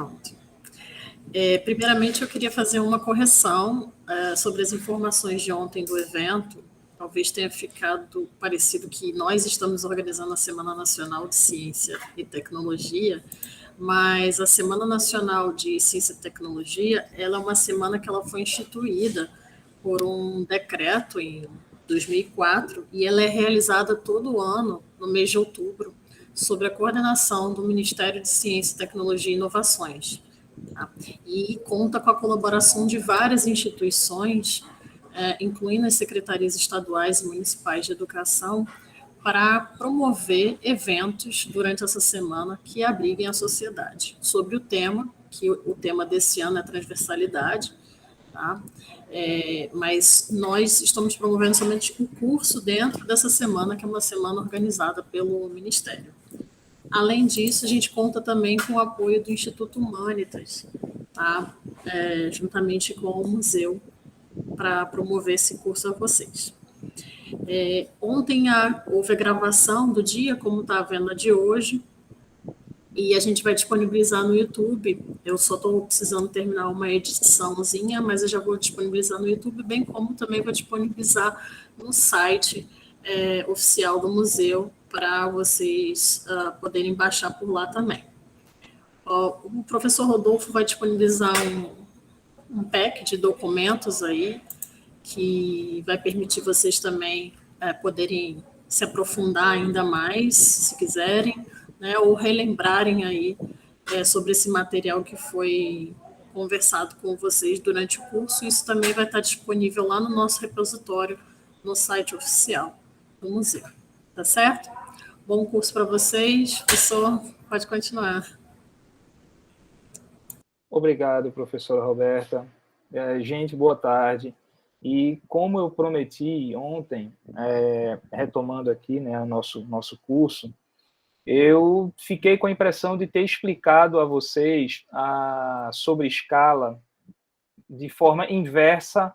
Pronto. Primeiramente, eu queria fazer uma correção sobre as informações de ontem do evento. Talvez tenha ficado parecido que nós estamos organizando a Semana Nacional de Ciência e Tecnologia, mas a Semana Nacional de Ciência e Tecnologia, ela é uma semana que ela foi instituída por um decreto em 2004 e ela é realizada todo ano, no mês de outubro, sob a coordenação do Ministério de Ciência, Tecnologia e Inovações. Tá? E conta com a colaboração de várias instituições, incluindo as secretarias estaduais e municipais de educação, para promover eventos durante essa semana que abriguem a sociedade. Sobre o tema, que o tema desse ano é transversalidade, tá? Mas nós estamos promovendo somente um curso dentro dessa semana, que é uma semana organizada pelo Ministério. Além disso, a gente conta também com o apoio do Instituto Humanitas, tá? Juntamente com o museu, para promover esse curso a vocês. Ontem houve a gravação do dia, como está vendo a de hoje, e a gente vai disponibilizar no YouTube. Eu só estou precisando terminar uma ediçãozinha, mas eu já vou disponibilizar no YouTube, bem como também vou disponibilizar no site oficial do museu, para vocês poderem baixar por lá também. O professor Rodolfo vai disponibilizar um pack de documentos aí, que vai permitir vocês também poderem se aprofundar ainda mais, se quiserem, né, ou relembrarem aí sobre esse material que foi conversado com vocês durante o curso. Isso também vai estar disponível lá no nosso repositório, no site oficial do museu. Tá certo? Bom curso para vocês. Professor, pode continuar. Obrigado, professora Roberta. Gente, boa tarde. E como eu prometi ontem, retomando aqui, né, o nosso curso, eu fiquei com a impressão de ter explicado a vocês sobre escala de forma inversa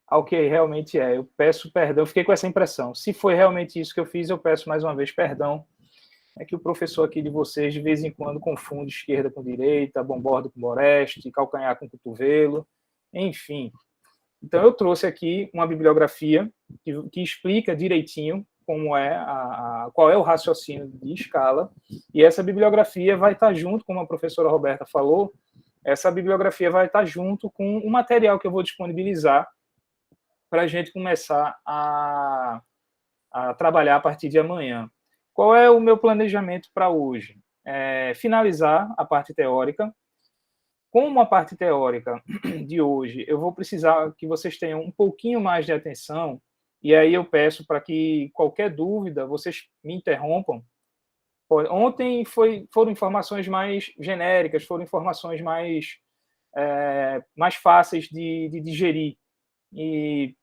ao que realmente é. Eu peço perdão, eu fiquei com essa impressão. Se foi realmente isso que eu fiz, eu peço mais uma vez perdão. É que o professor aqui de vocês, de vez em quando, confunde esquerda com direita, bombordo com boreste, calcanhar com cotovelo, enfim. Então, eu trouxe aqui uma bibliografia que explica direitinho como qual é o raciocínio de escala, e essa bibliografia vai estar junto, como a professora Roberta falou, essa bibliografia vai estar junto com o material que eu vou disponibilizar para a gente começar a trabalhar a partir de amanhã. Qual é o meu planejamento para hoje? Finalizar a parte teórica. Como a parte teórica de hoje, eu vou precisar que vocês tenham um pouquinho mais de atenção, e aí eu peço para que qualquer dúvida, vocês me interrompam. Ontem foram informações mais genéricas, foram informações mais fáceis de digerir. E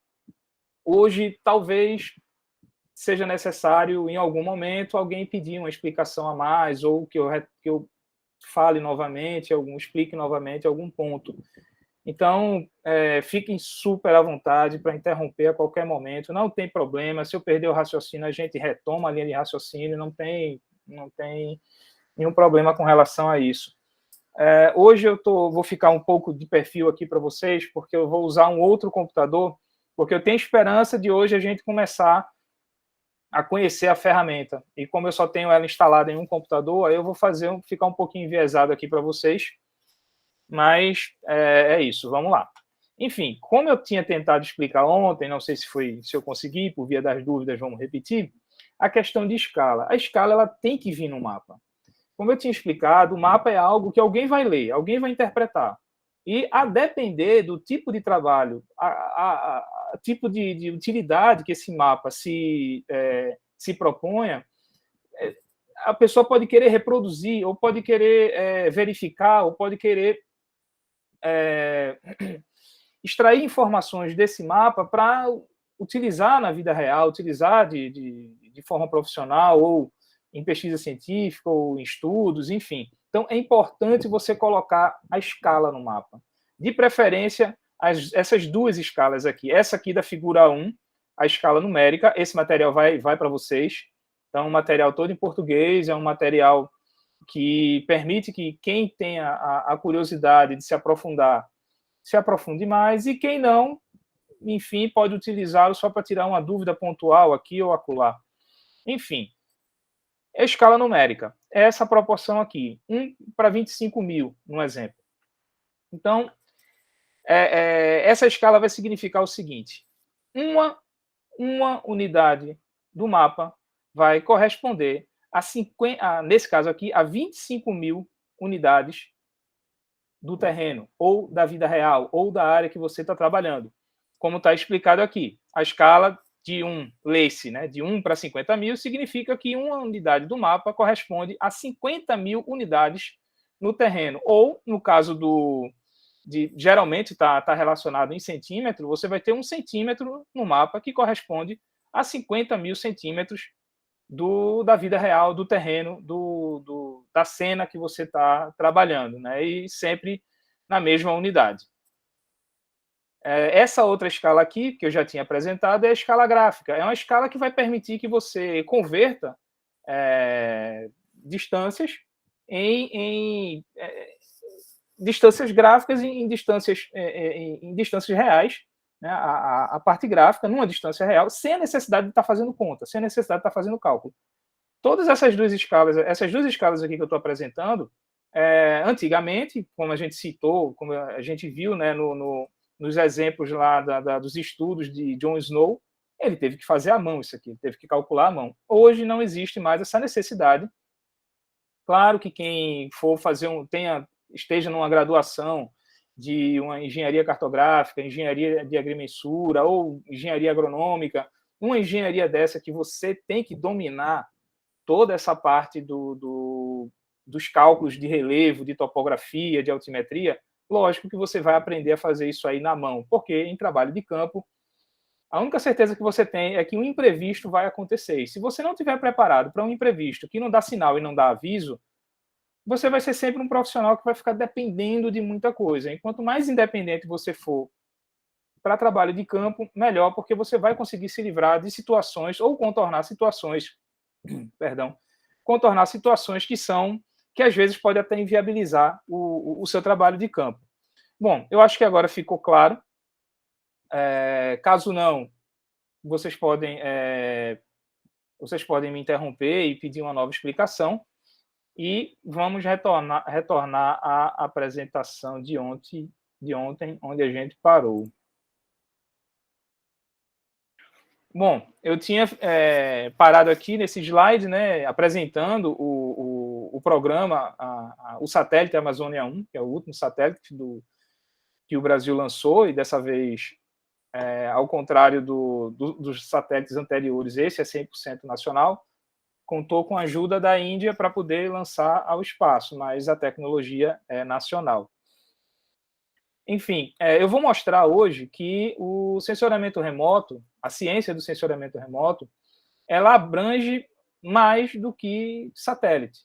hoje, talvez seja necessário, em algum momento, alguém pedir uma explicação a mais, ou que eu fale novamente, explique novamente algum ponto. Então, fiquem super à vontade para interromper a qualquer momento, não tem problema. Se eu perder o raciocínio, a gente retoma a linha de raciocínio, não tem nenhum problema com relação a isso. Hoje eu vou ficar um pouco de perfil aqui para vocês, porque eu vou usar um outro computador, porque eu tenho esperança de hoje a gente começar a conhecer a ferramenta. E como eu só tenho ela instalada em um computador, aí eu vou ficar um pouquinho enviesado aqui para vocês. Mas é isso, vamos lá. Enfim, como eu tinha tentado explicar ontem, não sei se eu consegui, por via das dúvidas, vamos repetir, a questão de escala. A escala ela tem que vir no mapa. Como eu tinha explicado, o mapa é algo que alguém vai ler, alguém vai interpretar. E a depender do tipo de trabalho, tipo de utilidade que esse mapa se proponha, a pessoa pode querer reproduzir, ou pode querer verificar, ou pode querer extrair informações desse mapa para utilizar na vida real, utilizar de forma profissional, ou em pesquisa científica, ou em estudos, enfim. Então, é importante você colocar a escala no mapa. De preferência, essas duas escalas aqui. Essa aqui da figura 1, a escala numérica. Esse material vai para vocês. Então, um material todo em português, é um material que permite que quem tenha a curiosidade de se aprofundar, se aprofunde mais, e quem não, enfim, pode utilizá-lo só para tirar uma dúvida pontual aqui ou acolá. Enfim, é escala numérica. É essa proporção aqui, 1 para 25 mil, um exemplo. Então, essa escala vai significar o seguinte: uma unidade do mapa vai corresponder nesse caso aqui, a 25 mil unidades do terreno, ou da vida real, ou da área que você está trabalhando. Como está explicado aqui, a escala de LACE, né, de 1 para 50 mil, significa que uma unidade do mapa corresponde a 50 mil unidades no terreno. Ou, no caso geralmente está relacionado em centímetro, você vai ter 1 centímetro no mapa que corresponde a 50 mil centímetros da vida real, do terreno, da cena que você está trabalhando, né? E sempre na mesma unidade. Essa outra escala aqui, que eu já tinha apresentado, é a escala gráfica. É uma escala que vai permitir que você converta distâncias em distâncias gráficas em distâncias reais, né? A parte gráfica numa distância real, sem a necessidade de estar fazendo conta, sem a necessidade de estar fazendo cálculo. Todas essas duas escalas aqui que eu estou apresentando, antigamente, como a gente citou, como a gente viu, né, nos exemplos lá dos estudos de John Snow, ele teve que fazer à mão isso aqui, ele teve que calcular à mão. Hoje não existe mais essa necessidade. Claro que quem for esteja numa graduação de uma engenharia cartográfica, engenharia de agrimensura ou engenharia agronômica, uma engenharia dessa que você tem que dominar toda essa parte dos cálculos de relevo, de topografia, de altimetria, lógico que você vai aprender a fazer isso aí na mão, porque em trabalho de campo, a única certeza que você tem é que um imprevisto vai acontecer. E se você não estiver preparado para um imprevisto que não dá sinal e não dá aviso, você vai ser sempre um profissional que vai ficar dependendo de muita coisa. E quanto mais independente você for para trabalho de campo, melhor, porque você vai conseguir se livrar de situações ou contornar situações que às vezes pode até inviabilizar o seu trabalho de campo. Bom, eu acho que agora ficou claro. Caso não, vocês podem me interromper e pedir uma nova explicação. E vamos retornar à apresentação de ontem, onde a gente parou. Bom, eu tinha parado aqui nesse slide, né, apresentando o programa, o satélite Amazônia 1, que é o último satélite que o Brasil lançou, e dessa vez, ao contrário dos satélites anteriores, esse é 100% nacional, contou com a ajuda da Índia para poder lançar ao espaço, mas a tecnologia é nacional. Enfim, eu vou mostrar hoje que o sensoriamento remoto, a ciência do sensoriamento remoto, ela abrange mais do que satélite.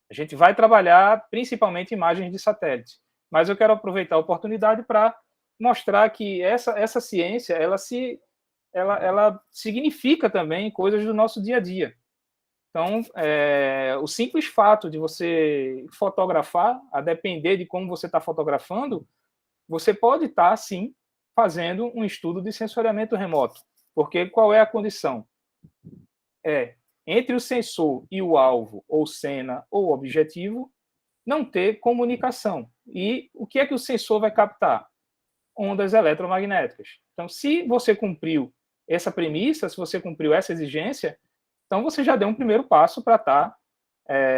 A gente vai trabalhar principalmente imagens de satélite, mas eu quero aproveitar a oportunidade para mostrar que essa ciência, ela significa também coisas do nosso dia a dia. Então, o simples fato de você fotografar, a depender de como você está fotografando, você pode estar, sim, fazendo um estudo de sensoriamento remoto. Porque qual é a condição? Entre o sensor e o alvo, ou cena, ou objetivo, não ter comunicação. E o que é que o sensor vai captar? Ondas eletromagnéticas. Então, se você cumpriu essa premissa, se você cumpriu essa exigência, então você já deu um primeiro passo para estar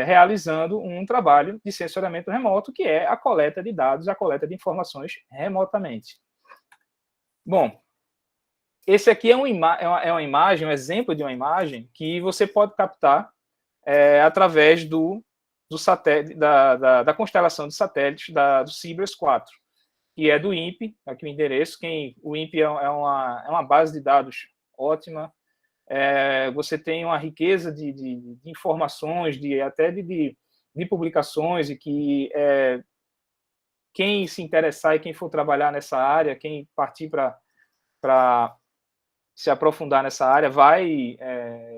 realizando um trabalho de sensoriamento remoto, que é a coleta de dados, a coleta de informações remotamente. Bom, esse aqui é uma imagem, um exemplo de uma imagem que você pode captar através do satélite, da constelação de satélites do Cibers 4, que é do INPE, aqui o endereço. O INPE é uma base de dados ótima. Você tem uma riqueza de informações, até de publicações, e que quem se interessar e quem for trabalhar nessa área, quem partir para se aprofundar nessa área,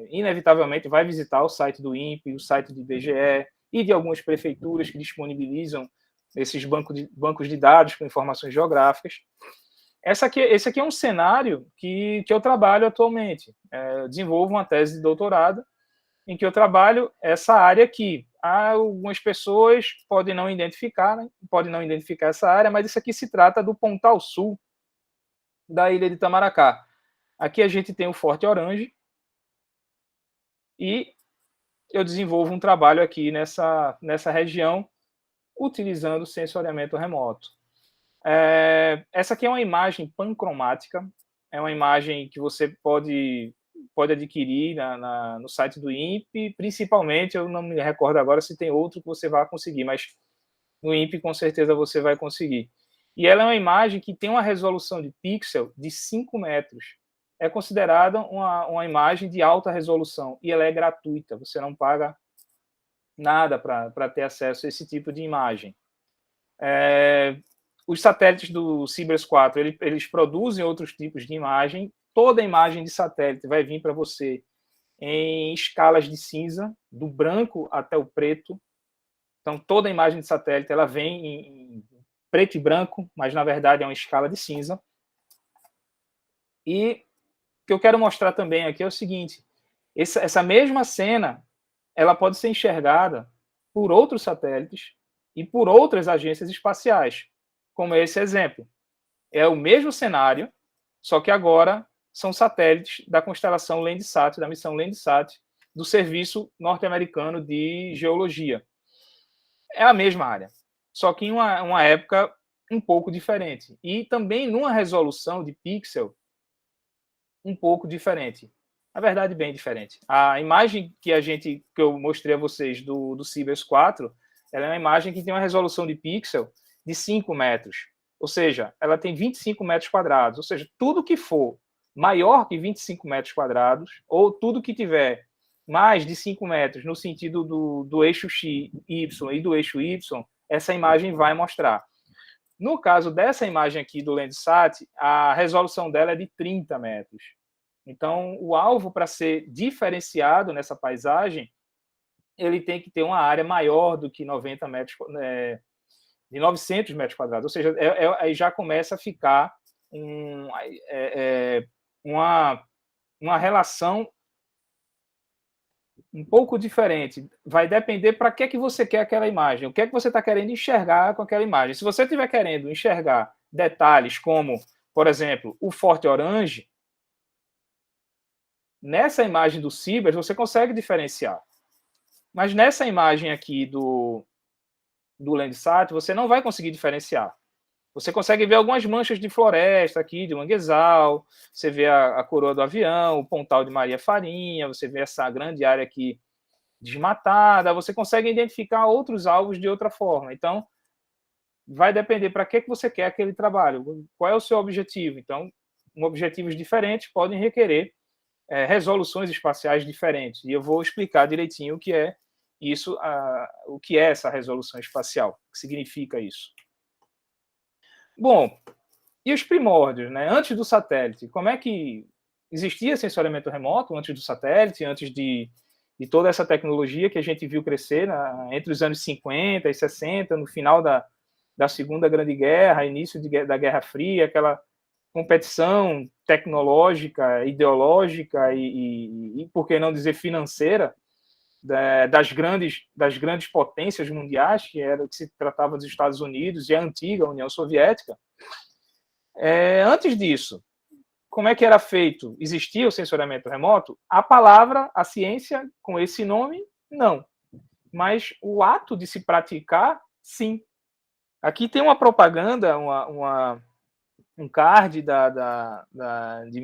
inevitavelmente vai visitar o site do INPE, o site do IBGE, e de algumas prefeituras que disponibilizam esses bancos de dados com informações geográficas. Esse aqui é um cenário que eu trabalho atualmente. Eu desenvolvo uma tese de doutorado em que eu trabalho essa área aqui. Algumas pessoas podem não identificar, né? Podem não identificar essa área, mas isso aqui se trata do Pontal Sul da ilha de Itamaracá. Aqui a gente tem o Forte Orange e eu desenvolvo um trabalho aqui nessa região utilizando sensoriamento remoto. Essa aqui é uma imagem pancromática, é uma imagem que você pode adquirir no site do INPE, principalmente, eu não me recordo agora se tem outro que você vai conseguir, mas no INPE com certeza você vai conseguir. E ela é uma imagem que tem uma resolução de pixel de 5 metros. É considerada uma imagem de alta resolução e ela é gratuita, você não paga nada para ter acesso a esse tipo de imagem. Os satélites do Cibers 4, eles produzem outros tipos de imagem. Toda imagem de satélite vai vir para você em escalas de cinza, do branco até o preto. Então, toda imagem de satélite ela vem em preto e branco, mas, na verdade, é uma escala de cinza. E o que eu quero mostrar também aqui é o seguinte, essa mesma cena ela pode ser enxergada por outros satélites e por outras agências espaciais, como esse exemplo. É o mesmo cenário, só que agora são satélites da constelação Landsat, da missão Landsat, do Serviço Norte-Americano de Geologia. É a mesma área, só que em uma época um pouco diferente. E também numa resolução de pixel um pouco diferente. Na verdade, bem diferente. A imagem que eu mostrei a vocês do Cibers 4, ela é uma imagem que tem uma resolução de pixel de 5 metros. Ou seja, ela tem 25 metros quadrados. Ou seja, tudo que for maior que 25 metros quadrados, ou tudo que tiver mais de 5 metros no sentido do eixo X, Y e do eixo Y, essa imagem vai mostrar. No caso dessa imagem aqui do Landsat, a resolução dela é de 30 metros. Então, o alvo, para ser diferenciado nessa paisagem, ele tem que ter uma área maior do que 90 metros, de 900 metros quadrados. Ou seja, aí já começa a ficar uma relação um pouco diferente. Vai depender para que você quer aquela imagem. O que é que você está querendo enxergar com aquela imagem. Se você estiver querendo enxergar detalhes como, por exemplo, o Forte Orange, nessa imagem do Cibers você consegue diferenciar. Mas nessa imagem aqui do Landsat, você não vai conseguir diferenciar. Você consegue ver algumas manchas de floresta aqui, de manguezal, você vê a coroa do avião, o pontal de Maria Farinha, você vê essa grande área aqui desmatada, você consegue identificar outros alvos de outra forma. Então, vai depender para que você quer aquele trabalho, qual é o seu objetivo. Então, objetivos diferentes podem requerer resoluções espaciais diferentes. E eu vou explicar direitinho o que é isso, o que é essa resolução espacial, o que significa isso. Bom, e os primórdios, né? Antes do satélite, como é que existia sensoriamento remoto antes do satélite, antes de toda essa tecnologia que a gente viu crescer entre os anos 50 e 60, no final da Segunda Grande Guerra, início da Guerra Fria, aquela competição tecnológica, ideológica e por que não dizer financeira, das grandes potências mundiais, que se tratava dos Estados Unidos e a antiga União Soviética. Antes disso, como é que era feito? Existia o sensoriamento remoto? A palavra, a ciência, com esse nome, não. Mas o ato de se praticar, sim. Aqui tem uma propaganda, um card de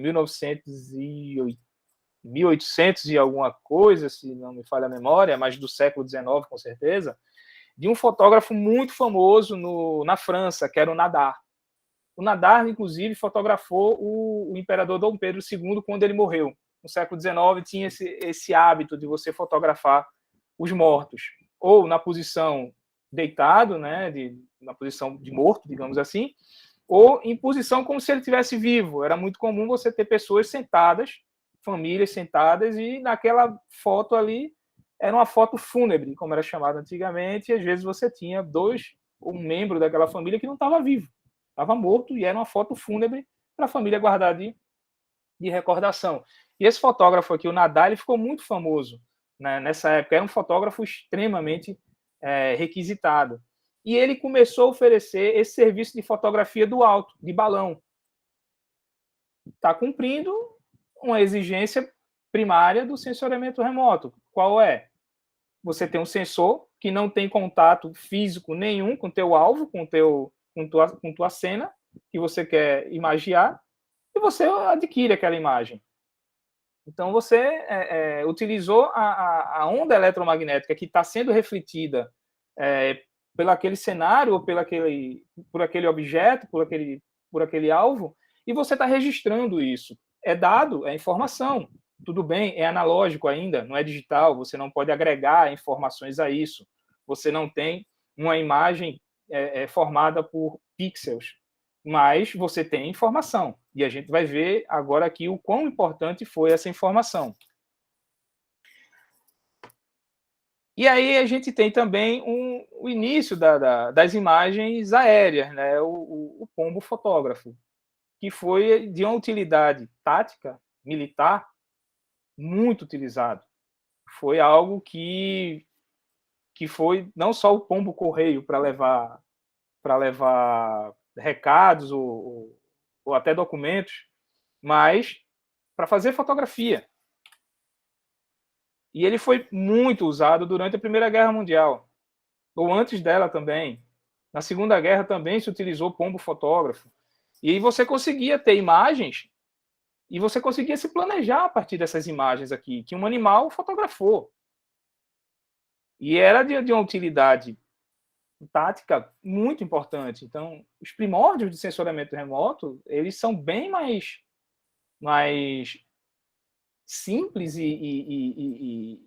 1800 e alguma coisa, se não me falha a memória, mas do século XIX, com certeza, de um fotógrafo muito famoso na França, que era o Nadar. O Nadar, inclusive, fotografou o imperador Dom Pedro II quando ele morreu. No século XIX tinha esse hábito de você fotografar os mortos, ou na posição deitado, né, na posição de morto, digamos assim, ou em posição como se ele estivesse vivo. Era muito comum você ter pessoas sentadas, famílias sentadas, e naquela foto ali era uma foto fúnebre, como era chamado antigamente, e às vezes você tinha um membro daquela família que não estava vivo, estava morto, e era uma foto fúnebre para a família guardar de recordação. E esse fotógrafo aqui, o Nadar, ele ficou muito famoso, né, nessa época. Era um fotógrafo extremamente requisitado. E ele começou a oferecer esse serviço de fotografia do alto, de balão. Está cumprindo uma exigência primária do sensoriamento remoto. Qual é? Você tem um sensor que não tem contato físico nenhum com o teu alvo, com tua cena que você quer imagiar, e você adquire aquela imagem. Então, você utilizou a onda eletromagnética que está sendo refletida por aquele cenário, ou por aquele objeto, por aquele alvo, e você está registrando isso. É dado, é informação. Tudo bem, é analógico ainda, não é digital, você não pode agregar informações a isso. Você não tem uma imagem formada por pixels, mas você tem informação. E a gente vai ver agora aqui o quão importante foi essa informação. E aí a gente tem também o início das imagens aéreas, né? o pombo fotógrafo, que foi de uma utilidade tática, militar, muito utilizado. Foi algo que foi não só o pombo correio para levar recados ou até documentos, mas para fazer fotografia. E ele foi muito usado durante a Primeira Guerra Mundial, ou antes dela também. Na Segunda Guerra também se utilizou pombo fotógrafo. E aí você conseguia ter imagens e você conseguia se planejar a partir dessas imagens aqui, que um animal fotografou. E era de uma utilidade tática muito importante. Então, os primórdios de sensoriamento remoto, eles são bem mais simples e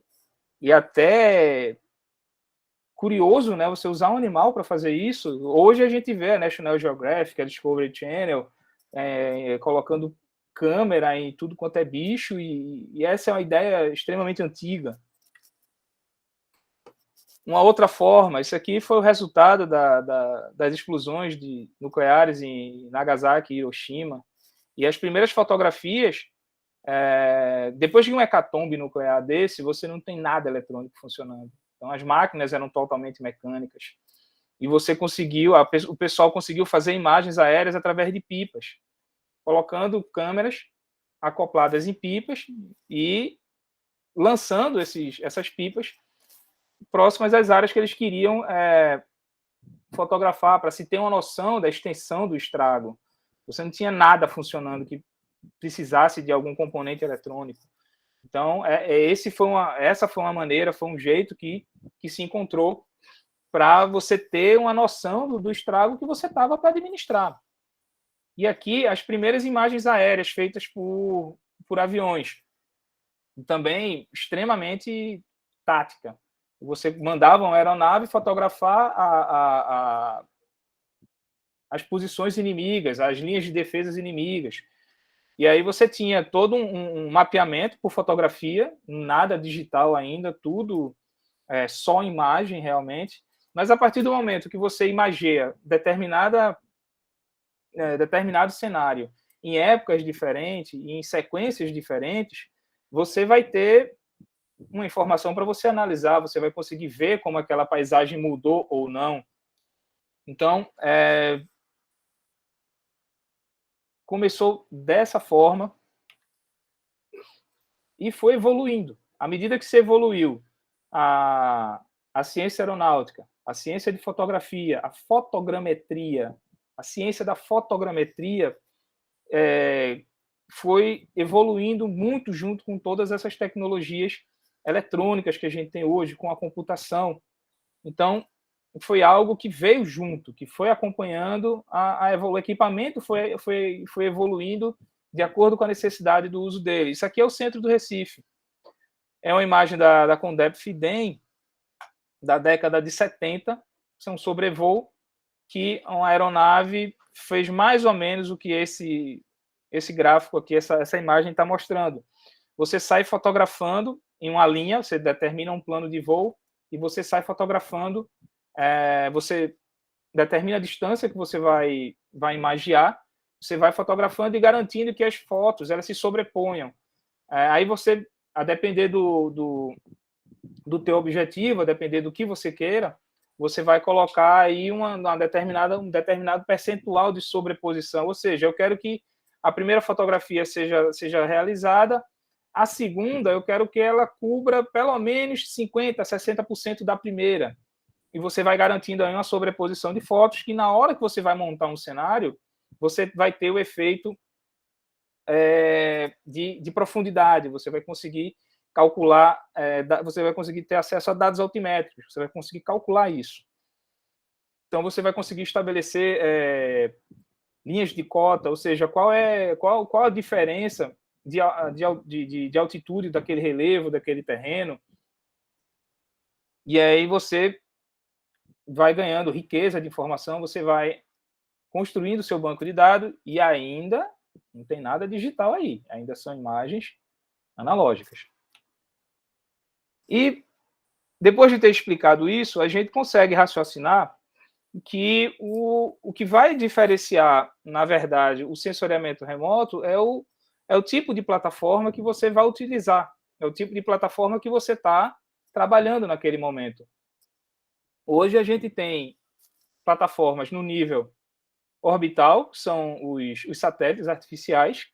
até curioso, né? Você usar um animal para fazer isso. Hoje a gente vê a National Geographic, a Discovery Channel, colocando câmera em tudo quanto é bicho, e essa é uma ideia extremamente antiga. Uma outra forma, isso aqui foi o resultado das explosões nucleares em Nagasaki e Hiroshima, e as primeiras fotografias, depois de um hecatombe nuclear desse, você não tem nada eletrônico funcionando. Então, as máquinas eram totalmente mecânicas. E o pessoal conseguiu fazer imagens aéreas através de pipas, colocando câmeras acopladas em pipas e lançando essas pipas próximas às áreas que eles queriam fotografar, para se ter uma noção da extensão do estrago. Você não tinha nada funcionando que precisasse de algum componente eletrônico. Então, essa foi uma maneira, foi um jeito que se encontrou para você ter uma noção do estrago que você estava para administrar. E aqui, as primeiras imagens aéreas feitas por aviões, também extremamente tática. Você mandava uma aeronave fotografar as posições inimigas, as linhas de defesas inimigas. E aí você tinha todo um mapeamento por fotografia, nada digital ainda, tudo só imagem realmente. Mas a partir do momento que você imageia determinado cenário em épocas diferentes, em sequências diferentes, você vai ter uma informação para você analisar, você vai conseguir ver como aquela paisagem mudou ou não. Então, começou dessa forma e foi evoluindo. À medida que se evoluiu a ciência aeronáutica, a ciência de fotografia, a fotogrametria, a ciência da fotogrametria foi evoluindo muito junto com todas essas tecnologias eletrônicas que a gente tem hoje, com a computação. Então, foi algo que veio junto, que foi acompanhando o equipamento foi evoluindo de acordo com a necessidade do uso dele. Isso aqui é o centro do Recife. É uma imagem da Condep Fidem, da década de 70, isso é um sobrevoo que uma aeronave fez mais ou menos o que esse gráfico aqui, essa imagem está mostrando. Você sai fotografando em uma linha, você determina um plano de voo e você sai fotografando, você determina a distância que você vai imagiar, você vai fotografando e garantindo que as fotos elas se sobreponham. Aí você, a depender do teu objetivo, a depender do que você queira, você vai colocar aí um determinado percentual de sobreposição, ou seja, eu quero que a primeira fotografia seja realizada, a segunda eu quero que ela cubra pelo menos 50%, 60% da primeira, e você vai garantindo aí uma sobreposição de fotos que na hora que você vai montar um cenário, você vai ter o efeito de profundidade, você vai conseguir calcular, você vai conseguir ter acesso a dados altimétricos, você vai conseguir calcular isso. Então, você vai conseguir estabelecer linhas de cota, ou seja, qual a diferença de altitude daquele relevo, daquele terreno, e aí você vai ganhando riqueza de informação, você vai construindo seu banco de dados e ainda não tem nada digital aí, ainda são imagens analógicas. E depois de ter explicado isso, a gente consegue raciocinar que o que vai diferenciar, na verdade, o sensoriamento remoto é o tipo de plataforma que você vai utilizar, é o tipo de plataforma que você está trabalhando naquele momento. Hoje a gente tem plataformas no nível orbital, que são os satélites artificiais.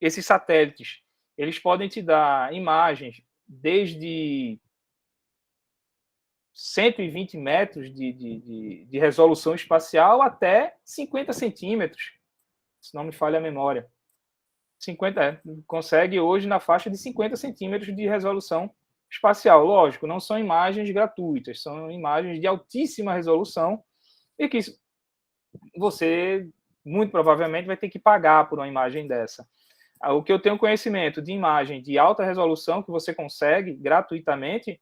Esses satélites, eles podem te dar imagens desde 120 metros de resolução espacial até 50 centímetros, se não me falha a memória. 50, consegue hoje na faixa de 50 centímetros de resolução espacial. Lógico, não são imagens gratuitas, são imagens de altíssima resolução e que você, muito provavelmente, vai ter que pagar por uma imagem dessa. O que eu tenho conhecimento de imagem de alta resolução que você consegue gratuitamente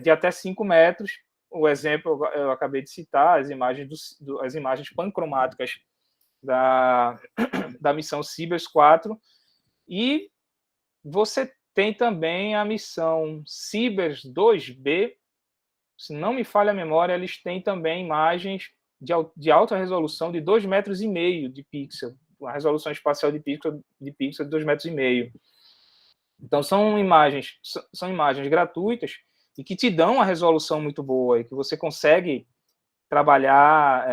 de até 5 metros. O exemplo eu acabei de citar, as imagens pancromáticas da missão Cibers 4. E você tem também a missão Cibers 2B, se não me falha a memória, eles têm também imagens de alta resolução de 2,5 metros de pixel, uma resolução espacial de pixel de 2,5 metros. Então, são imagens gratuitas e que te dão uma resolução muito boa e que você consegue trabalhar,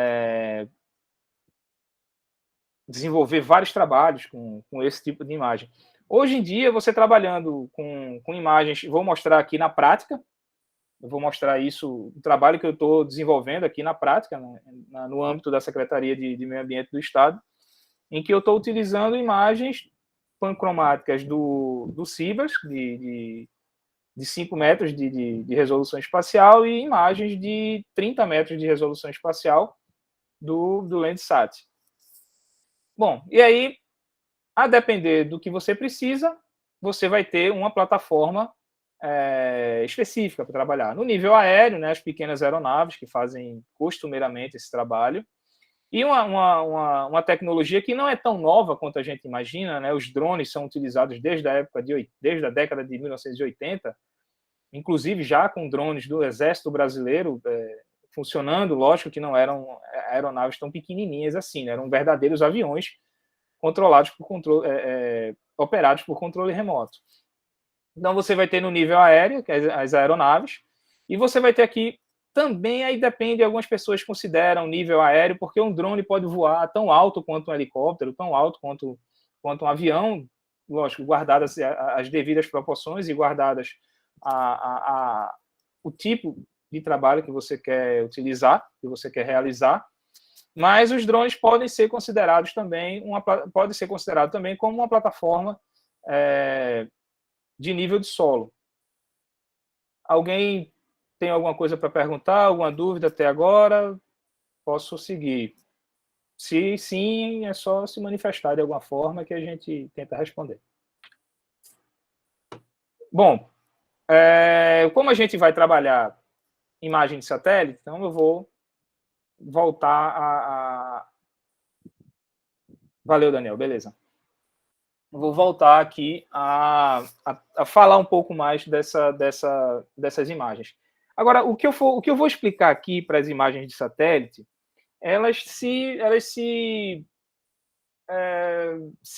desenvolver vários trabalhos com esse tipo de imagem. Hoje em dia, você trabalhando com imagens, vou mostrar aqui na prática, eu vou mostrar isso, o trabalho que eu estou desenvolvendo aqui na prática, no âmbito da Secretaria de Meio Ambiente do Estado, em que eu estou utilizando imagens pancromáticas do Cibers, de 5 metros de resolução espacial, e imagens de 30 metros de resolução espacial do Landsat. Bom, e aí, a depender do que você precisa, você vai ter uma plataforma específica para trabalhar. No nível aéreo, né, as pequenas aeronaves que fazem costumeiramente esse trabalho, e uma tecnologia que não é tão nova quanto a gente imagina, né? Os drones são utilizados desde a década de 1980, inclusive já com drones do Exército Brasileiro funcionando. Lógico que não eram aeronaves tão pequenininhas assim, né? Eram verdadeiros aviões controlados operados por controle remoto. Então, você vai ter no nível aéreo, que é as aeronaves, e você vai ter aqui também, aí depende, algumas pessoas consideram nível aéreo, porque um drone pode voar tão alto quanto um helicóptero, tão alto quanto um avião, lógico, guardadas as devidas proporções e guardadas o tipo de trabalho que você quer utilizar, que você quer realizar. Mas os drones podem ser considerados também como uma plataforma de nível de solo. Alguém tem alguma coisa para perguntar? Alguma dúvida até agora? Posso seguir. Se sim, é só se manifestar de alguma forma que a gente tenta responder. Bom, como a gente vai trabalhar imagem de satélite, então eu vou voltar Valeu, Daniel, beleza. vou voltar aqui a falar um pouco mais dessas imagens. Agora, o que eu vou explicar aqui para as imagens de satélite, elas se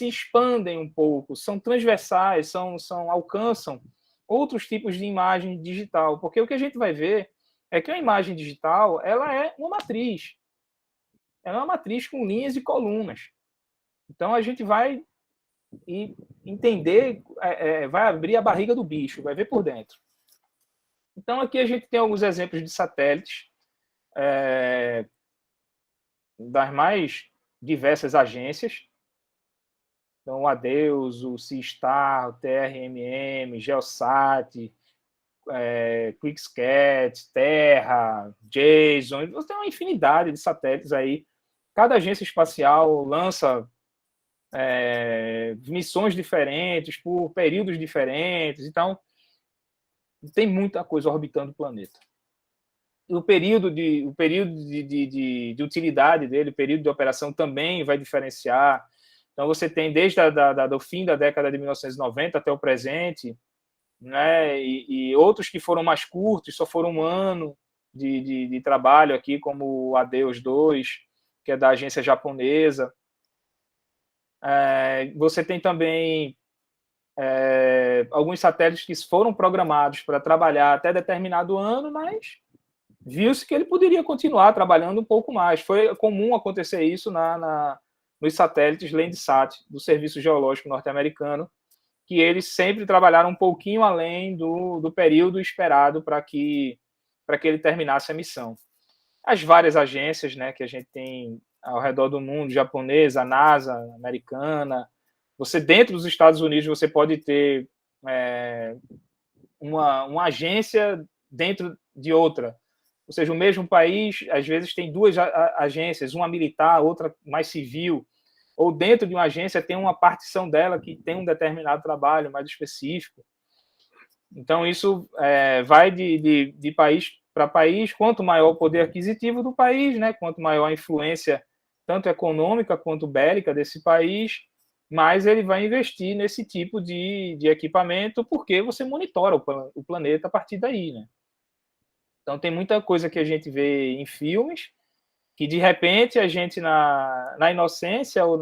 expandem um pouco, são transversais, alcançam outros tipos de imagem digital, porque o que a gente vai ver é que a imagem digital ela é uma matriz com linhas e colunas. Então a gente vai entender, vai abrir a barriga do bicho, vai ver por dentro. Então aqui a gente tem alguns exemplos de satélites das mais diversas agências. Então, o ADEUS, o Seastar, o TRMM, Geosat, QuickSat, Terra, JSON, você tem uma infinidade de satélites aí. Cada agência espacial lança missões diferentes, por períodos diferentes, então tem muita coisa orbitando o planeta. E o período de utilidade dele, o período de operação também vai diferenciar. Então, você tem desde o fim da década de 1990 até o presente, né, e outros que foram mais curtos, só foram um ano de trabalho aqui, como o ADEUS 2, que é da agência japonesa. Você tem também alguns satélites que foram programados para trabalhar até determinado ano, mas viu-se que ele poderia continuar trabalhando um pouco mais. Foi comum acontecer isso nos satélites Landsat, do Serviço Geológico Norte-Americano, que eles sempre trabalharam um pouquinho além do período esperado para que ele terminasse a missão. As várias agências, né, que a gente tem ao redor do mundo, japonesa, a NASA, americana, você dentro dos Estados Unidos você pode ter uma agência dentro de outra. Ou seja, o mesmo país, às vezes, tem duas agências, uma militar, outra mais civil, ou dentro de uma agência tem uma partição dela que tem um determinado trabalho mais específico. Então, isso vai de país para país, quanto maior o poder aquisitivo do país, né, quanto maior a influência, tanto econômica quanto bélica desse país, mais ele vai investir nesse tipo de equipamento, porque você monitora o planeta a partir daí, né? Então, tem muita coisa que a gente vê em filmes, que de repente a gente, na inocência ou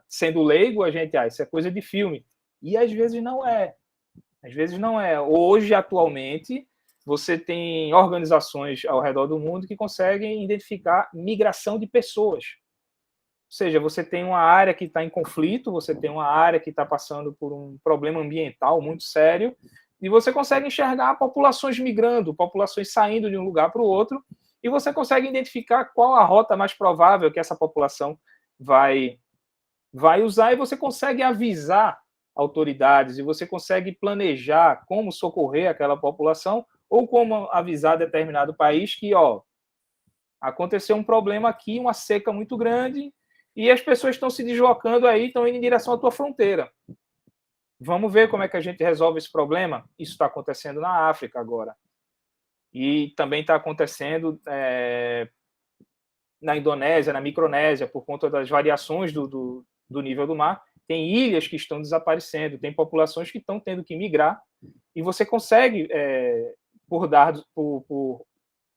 sendo leigo, a gente, isso é coisa de filme. E às vezes não é. Às vezes não é. Hoje, atualmente, você tem organizações ao redor do mundo que conseguem identificar migração de pessoas. Ou seja, você tem uma área que está em conflito, você tem uma área que está passando por um problema ambiental muito sério, e você consegue enxergar populações migrando, populações saindo de um lugar para o outro, e você consegue identificar qual a rota mais provável que essa população vai usar, e você consegue avisar autoridades, e você consegue planejar como socorrer aquela população, ou como avisar determinado país que, aconteceu um problema aqui, uma seca muito grande, e as pessoas estão se deslocando aí, estão indo em direção à tua fronteira. Vamos ver como é que a gente resolve esse problema? Isso está acontecendo na África agora. E também está acontecendo na Indonésia, na Micronésia, por conta das variações do nível do mar. Tem ilhas que estão desaparecendo, tem populações que estão tendo que migrar, e você consegue, por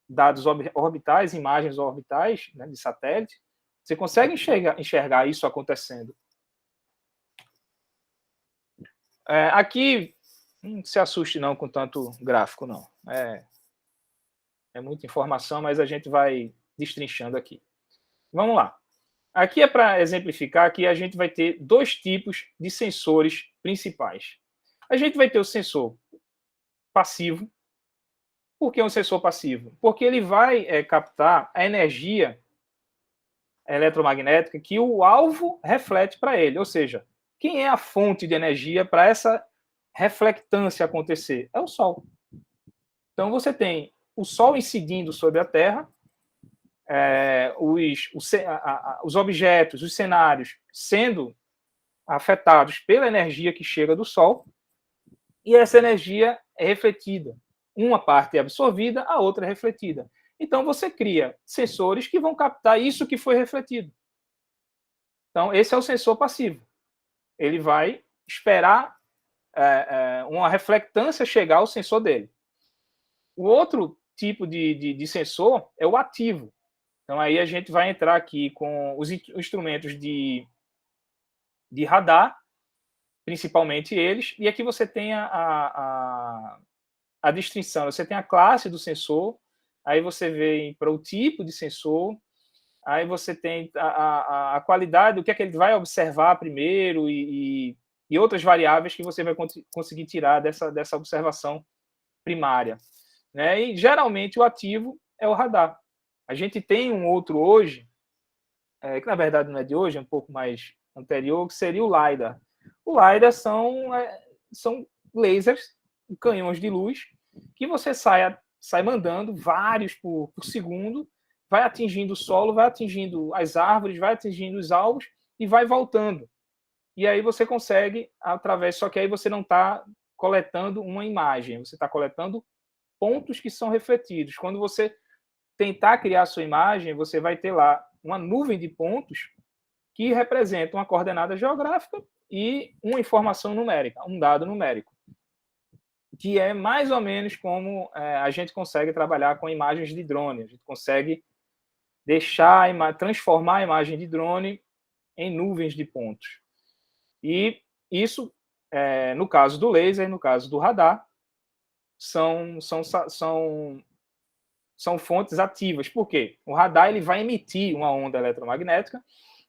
dados orbitais, imagens orbitais, né, de satélite, você consegue enxergar isso acontecendo. Aqui, não se assuste não com tanto gráfico, não. É muita informação, mas a gente vai destrinchando aqui. Vamos lá. Aqui é para exemplificar que a gente vai ter dois tipos de sensores principais. A gente vai ter o sensor passivo. Por que um sensor passivo? Porque ele vai captar a energia eletromagnética que o alvo reflete para ele. Ou seja, quem é a fonte de energia para essa reflectância acontecer? É o Sol. Então, você tem o Sol incidindo sobre a Terra, os objetos, os cenários sendo afetados pela energia que chega do Sol, e essa energia é refletida. Uma parte é absorvida, a outra é refletida. Então, você cria sensores que vão captar isso que foi refletido. Então, esse é o sensor passivo. ele vai esperar uma reflectância chegar ao sensor dele. O outro tipo de sensor é o ativo. Então, aí a gente vai entrar aqui com os instrumentos de radar, principalmente eles, e aqui você tem a distinção. Você tem a classe do sensor, aí você vem para o tipo de sensor, aí você tem a qualidade, o que é que ele vai observar primeiro e outras variáveis que você vai conseguir tirar dessa observação primária. Né? E, geralmente, o ativo é o radar. A gente tem um outro hoje, que na verdade não é de hoje, é um pouco mais anterior, que seria o LiDAR. O LiDAR são lasers, canhões de luz, que você sai mandando vários por segundo, vai atingindo o solo, vai atingindo as árvores, vai atingindo os alvos e vai voltando. E aí você consegue, só que aí você não está coletando uma imagem, você está coletando pontos que são refletidos. Quando você tentar criar a sua imagem, você vai ter lá uma nuvem de pontos que representam uma coordenada geográfica e uma informação numérica, um dado numérico, que é mais ou menos como a gente consegue trabalhar com imagens de drone. A gente consegue transformar a imagem de drone em nuvens de pontos. E isso, no caso do laser e no caso do radar, são fontes ativas. Por quê? O radar ele vai emitir uma onda eletromagnética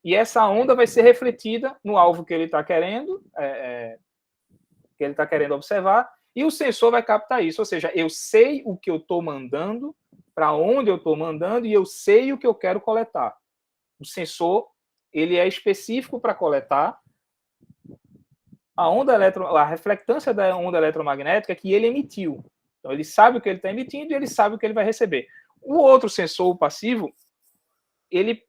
e essa onda vai ser refletida no alvo que ele está querendo, observar, e o sensor vai captar isso. Ou seja, eu sei o que eu estou mandando, para onde eu estou mandando, e eu sei o que eu quero coletar. O sensor ele é específico para coletar a reflectância da onda eletromagnética que ele emitiu. Então, ele sabe o que ele está emitindo e ele sabe o que ele vai receber. O outro sensor, o passivo, ele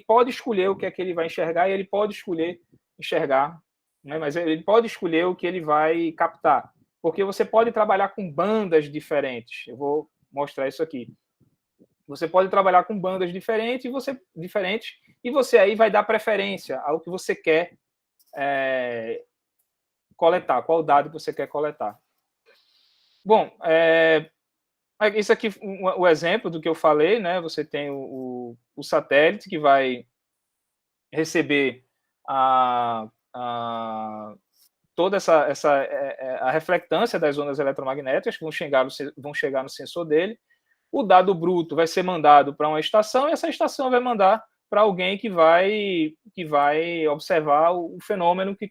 pode escolher o que é que ele vai enxergar e ele pode escolher enxergar, né? Mas ele pode escolher o que ele vai captar. Porque você pode trabalhar com bandas diferentes. Eu vou mostrar isso aqui. Você pode trabalhar com bandas diferentes e você aí vai dar preferência ao que você quer coletar, qual dado você quer coletar. Bom, isso aqui o exemplo do que eu falei, né? Você tem o satélite que vai receber toda a reflectância das ondas eletromagnéticas que vão chegar no sensor dele. O dado bruto vai ser mandado para uma estação e essa estação vai mandar para alguém que vai observar o fenômeno que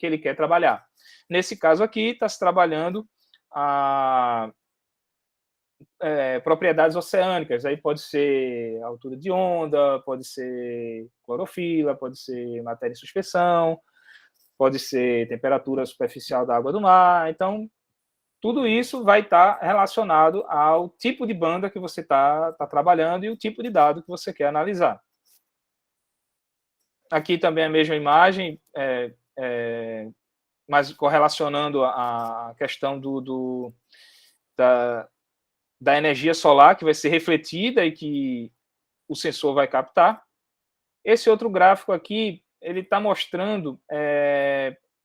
ele quer trabalhar. Nesse caso aqui, está se trabalhando propriedades oceânicas. Aí pode ser altura de onda, pode ser clorofila, pode ser matéria em suspensão, pode ser temperatura superficial da água do mar. Então, tudo isso vai estar relacionado ao tipo de banda que você está trabalhando e o tipo de dado que você quer analisar. Aqui também a mesma imagem, mas correlacionando a questão da energia solar que vai ser refletida e que o sensor vai captar. Esse outro gráfico aqui, ele está mostrando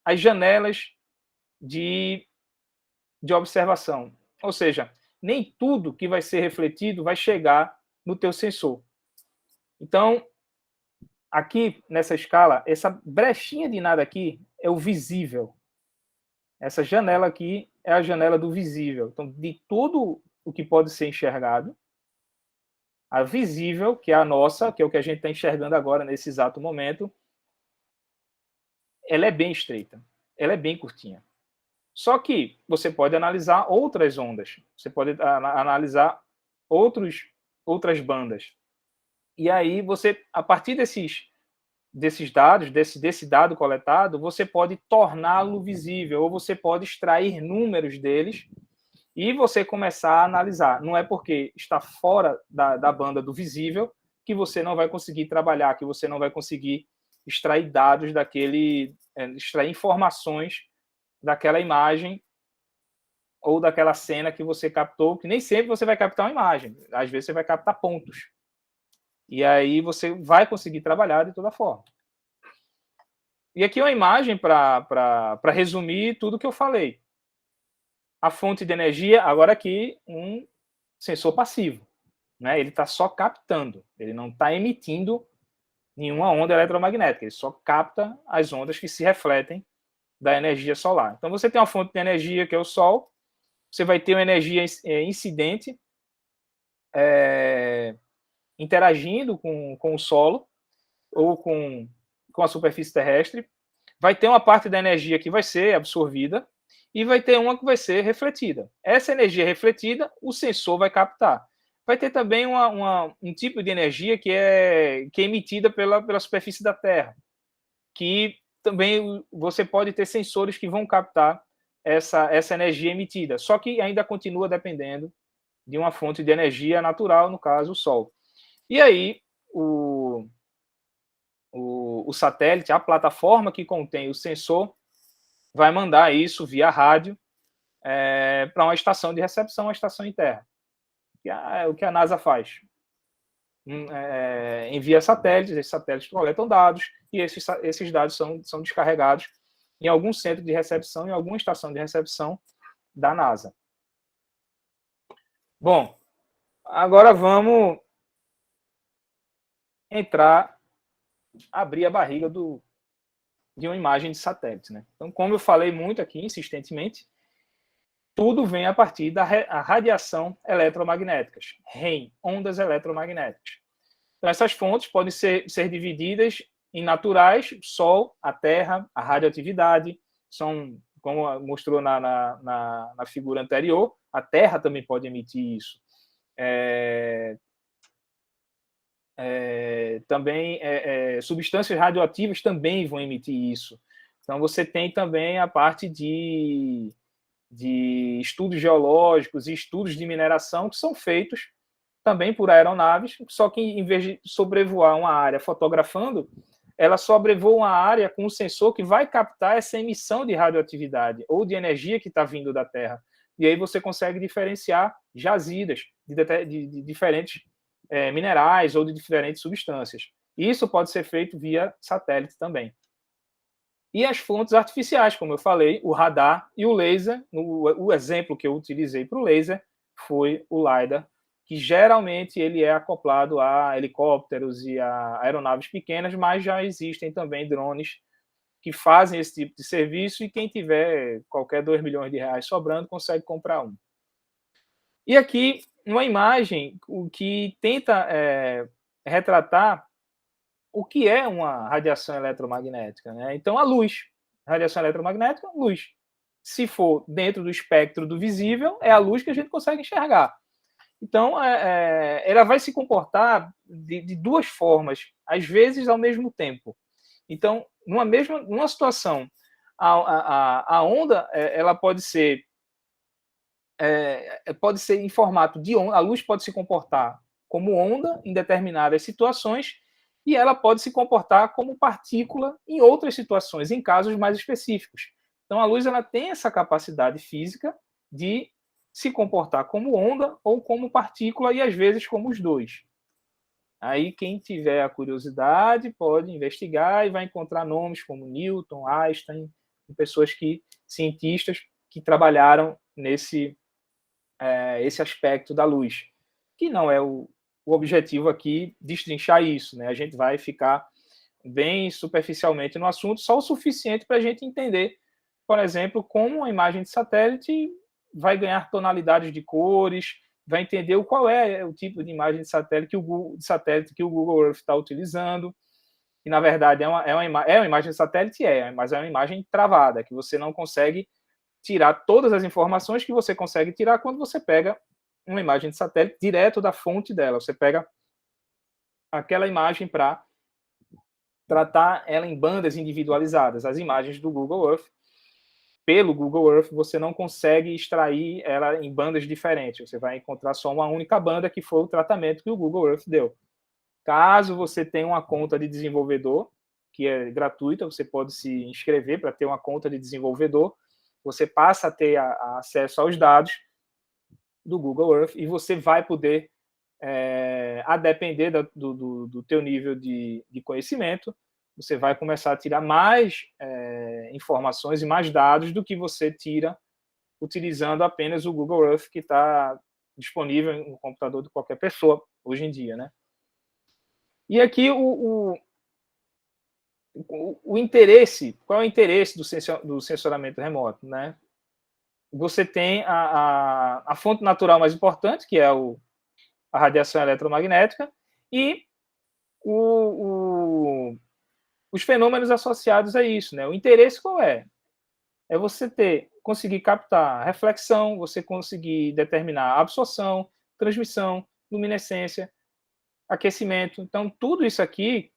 as janelas de observação. Ou seja, nem tudo que vai ser refletido vai chegar no teu sensor. Então, aqui nessa escala, essa brechinha de nada aqui é o visível. Essa janela aqui é a janela do visível. Então, de tudo o que pode ser enxergado, a visível, que é a nossa, que é o que a gente está enxergando agora nesse exato momento, ela é bem estreita, ela é bem curtinha. Só que você pode analisar outras ondas, você pode analisar outras bandas. E aí você, a partir desses dados, desse dado coletado, você pode torná-lo visível, ou você pode extrair números deles e você começar a analisar. Não é porque está fora da banda do visível que você não vai conseguir trabalhar, que você não vai conseguir extrair dados extrair informações daquela imagem ou daquela cena que você captou, que nem sempre você vai captar uma imagem, às vezes você vai captar pontos. E aí você vai conseguir trabalhar de toda forma. E aqui uma imagem para resumir tudo que eu falei. A fonte de energia, agora aqui, um sensor passivo. Né? Ele está só captando, ele não está emitindo nenhuma onda eletromagnética, ele só capta as ondas que se refletem da energia solar. Então, você tem uma fonte de energia, que é o Sol, você vai ter uma energia incidente interagindo com o solo ou com a superfície terrestre, vai ter uma parte da energia que vai ser absorvida e vai ter uma que vai ser refletida. Essa energia refletida, o sensor vai captar. Vai ter também um tipo de energia que é emitida pela superfície da Terra, que também você pode ter sensores que vão captar essa energia emitida, só que ainda continua dependendo de uma fonte de energia natural, no caso, o Sol. E aí, o satélite, a plataforma que contém o sensor, vai mandar isso via rádio para uma estação de recepção, uma estação em terra. Que é o que a NASA faz. Envia satélites, esses satélites coletam dados, e esses dados são descarregados em algum centro de recepção, em alguma estação de recepção da NASA. Bom, agora vamos abrir a barriga de uma imagem de satélite. Né? Então, como eu falei muito aqui, insistentemente, tudo vem a partir da radiação eletromagnética, REM, ondas eletromagnéticas. Então, essas fontes podem ser divididas em naturais, Sol, a Terra, a radioatividade, são, como mostrou na figura anterior, a Terra também pode emitir isso. Também substâncias radioativas também vão emitir isso. Então, você tem também a parte de estudos geológicos e estudos de mineração que são feitos também por aeronaves, só que em vez de sobrevoar uma área fotografando, ela sobrevoa uma área com um sensor que vai captar essa emissão de radioatividade ou de energia que está vindo da Terra. E aí você consegue diferenciar jazidas de diferentes minerais ou de diferentes substâncias. Isso pode ser feito via satélite também. E as fontes artificiais, como eu falei, o radar e o laser. O exemplo que eu utilizei para o laser foi o LiDAR, que geralmente ele é acoplado a helicópteros e a aeronaves pequenas, mas já existem também drones que fazem esse tipo de serviço e quem tiver qualquer 2 milhões de reais sobrando consegue comprar um. E aqui uma imagem que tenta retratar o que é uma radiação eletromagnética. Né? Então, a luz. Radiação eletromagnética, luz. Se for dentro do espectro do visível, é a luz que a gente consegue enxergar. Então, ela vai se comportar de duas formas, às vezes ao mesmo tempo. Então, numa situação, a onda ela pode ser em formato de onda, a luz pode se comportar como onda em determinadas situações e ela pode se comportar como partícula em outras situações, em casos mais específicos. Então, a luz ela tem essa capacidade física de se comportar como onda ou como partícula e, às vezes, como os dois. Aí, quem tiver a curiosidade pode investigar e vai encontrar nomes como Newton, Einstein, pessoas cientistas que trabalharam esse aspecto da luz, que não é o objetivo aqui destrinchar isso, né? A gente vai ficar bem superficialmente no assunto, só o suficiente para a gente entender, por exemplo, como a imagem de satélite vai ganhar tonalidades de cores, vai entender qual é o tipo de imagem de satélite que o Google Earth está utilizando, que na verdade é uma imagem de satélite, mas é uma imagem travada, que você não consegue tirar todas as informações que você consegue tirar quando você pega uma imagem de satélite direto da fonte dela. Você pega aquela imagem para tratar ela em bandas individualizadas. As imagens do Google Earth, pelo Google Earth, você não consegue extrair ela em bandas diferentes. Você vai encontrar só uma única banda, que foi o tratamento que o Google Earth deu. Caso você tenha uma conta de desenvolvedor, que é gratuita, você pode se inscrever para ter uma conta de desenvolvedor, você passa a ter acesso aos dados do Google Earth e você vai poder, a depender do teu nível de conhecimento, você vai começar a tirar mais informações e mais dados do que você tira utilizando apenas o Google Earth, que está disponível no computador de qualquer pessoa hoje em dia, né? E aqui o interesse, qual é o interesse do sensoramento remoto, né? Você tem a fonte natural mais importante, que é a radiação eletromagnética, e os fenômenos associados a isso, né? O interesse qual é? É você conseguir captar reflexão, você conseguir determinar absorção, transmissão, luminescência, aquecimento. Então, tudo isso aqui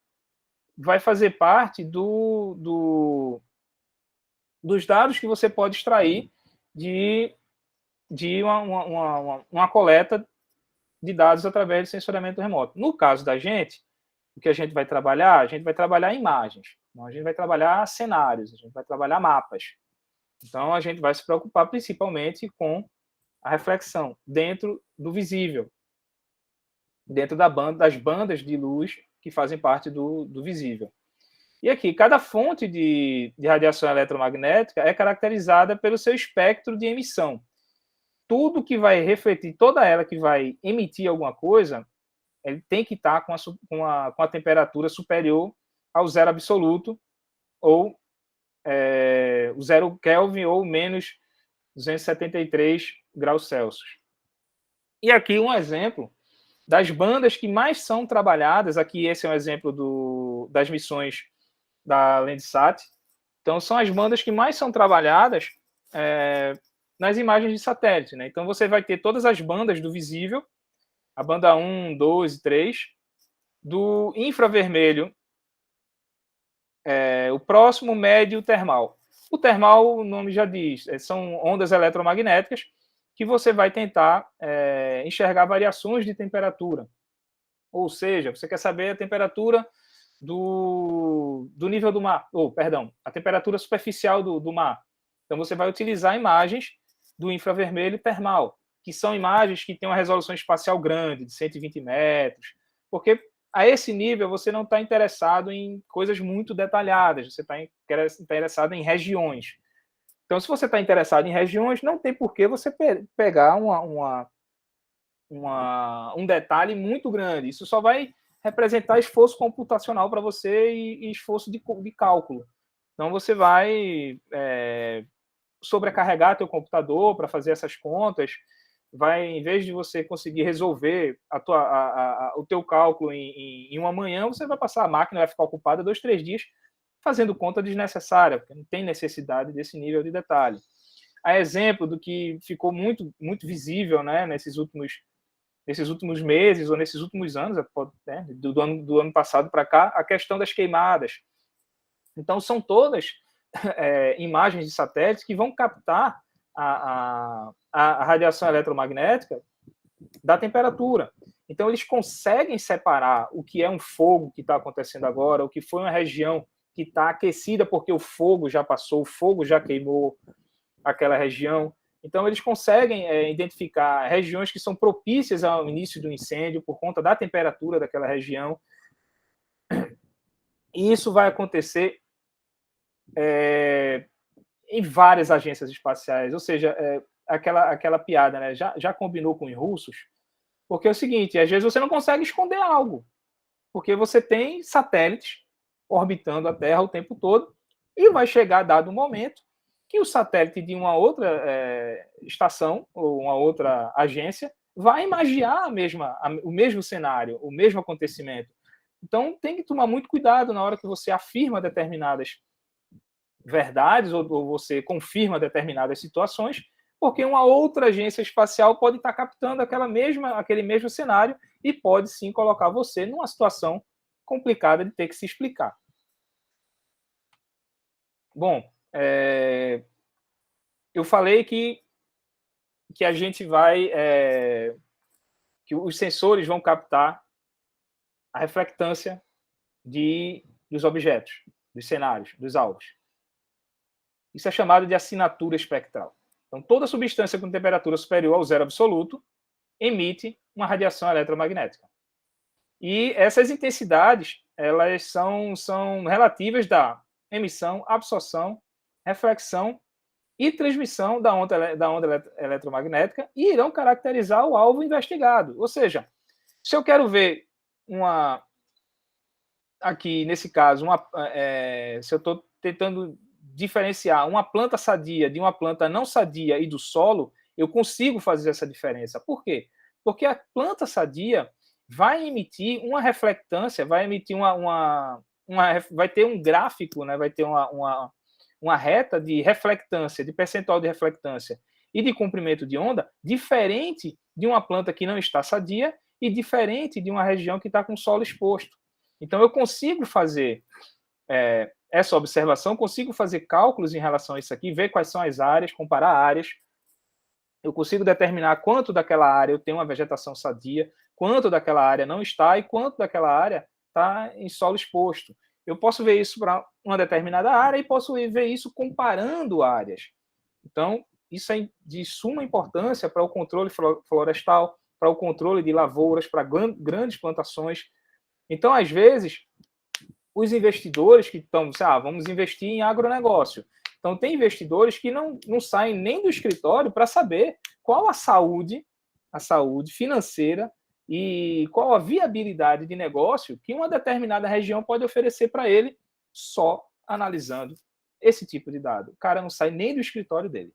vai fazer parte dos dados que você pode extrair de uma coleta de dados através de sensoriamento remoto. No caso da gente, o que a gente vai trabalhar imagens, a gente vai trabalhar cenários, a gente vai trabalhar mapas. Então, a gente vai se preocupar principalmente com a reflexão dentro do visível, dentro das bandas de luz que fazem parte do visível. E aqui, cada fonte de radiação eletromagnética é caracterizada pelo seu espectro de emissão. Tudo que vai refletir, toda ela que vai emitir alguma coisa, ele tem que estar com a temperatura superior ao zero absoluto, ou o zero Kelvin, ou menos 273 graus Celsius. E aqui um exemplo das bandas que mais são trabalhadas. Aqui esse é um exemplo das missões da Landsat. Então, são as bandas que mais são trabalhadas nas imagens de satélite, né? Então, você vai ter todas as bandas do visível, a banda 1, 2 e 3, do infravermelho, o próximo, médio, termal. O termal, o nome já diz, são ondas eletromagnéticas que você vai tentar enxergar variações de temperatura. Ou seja, você quer saber a temperatura do nível do mar, a temperatura superficial do mar. Então, você vai utilizar imagens do infravermelho termal, que são imagens que têm uma resolução espacial grande, de 120 metros, porque a esse nível você não está interessado em coisas muito detalhadas, você está interessado em regiões. Então, se você está interessado em regiões, não tem por que você pegar um detalhe muito grande. Isso só vai representar esforço computacional para você e esforço de cálculo. Então, você vai sobrecarregar teu computador para fazer essas contas, em vez de você conseguir resolver o teu cálculo em uma manhã, você vai passar, a máquina vai ficar ocupada 2, 3 dias fazendo conta desnecessária, porque não tem necessidade desse nível de detalhe. A exemplo do que ficou muito, muito visível, né, nesses últimos meses ou nesses últimos anos, né, do ano passado para cá, a questão das queimadas. Então, são todas imagens de satélites que vão captar a radiação eletromagnética da temperatura. Então, eles conseguem separar o que é um fogo que está acontecendo agora, o que foi uma região que está aquecida porque o fogo já passou, o fogo já queimou aquela região. Então, eles conseguem identificar regiões que são propícias ao início do incêndio por conta da temperatura daquela região. E isso vai acontecer em várias agências espaciais. Ou seja, aquela piada, né? Já combinou com os russos? Porque é o seguinte, às vezes você não consegue esconder algo, porque você tem satélites orbitando a Terra o tempo todo, e vai chegar dado um momento que o satélite de uma outra estação ou uma outra agência vai imaginar o mesmo cenário, o mesmo acontecimento. Então, tem que tomar muito cuidado na hora que você afirma determinadas verdades ou você confirma determinadas situações, porque uma outra agência espacial pode estar captando aquele mesmo cenário e pode sim colocar você numa situação complicada de ter que se explicar. Bom, eu falei que a gente vai... que os sensores vão captar a reflectância dos objetos, dos cenários, dos alvos. Isso é chamado de assinatura espectral. Então, toda substância com temperatura superior ao zero absoluto emite uma radiação eletromagnética. E essas intensidades elas são relativas da emissão, absorção, reflexão e transmissão da onda eletromagnética e irão caracterizar o alvo investigado. Ou seja, se eu quero ver aqui nesse caso, se eu estou tentando diferenciar uma planta sadia de uma planta não sadia e do solo, eu consigo fazer essa diferença. Por quê? Porque a planta sadia vai emitir uma reflectância, vai emitir vai ter um gráfico, né? Vai ter uma reta de reflectância, de percentual de reflectância e de comprimento de onda diferente de uma planta que não está sadia e diferente de uma região que está com solo exposto. Então, eu consigo fazer essa observação, consigo fazer cálculos em relação a isso aqui, ver quais são as áreas, comparar áreas. Eu consigo determinar quanto daquela área eu tenho uma vegetação sadia, quanto daquela área não está e quanto daquela área está em solo exposto. Eu posso ver isso para uma determinada área e posso ver isso comparando áreas. Então, isso é de suma importância para o controle florestal, para o controle de lavouras, para grandes plantações. Então, às vezes, os investidores que estão, vamos investir em agronegócio. Então, tem investidores que não saem nem do escritório para saber qual a saúde financeira e qual a viabilidade de negócio que uma determinada região pode oferecer para ele só analisando esse tipo de dado. O cara não sai nem do escritório dele.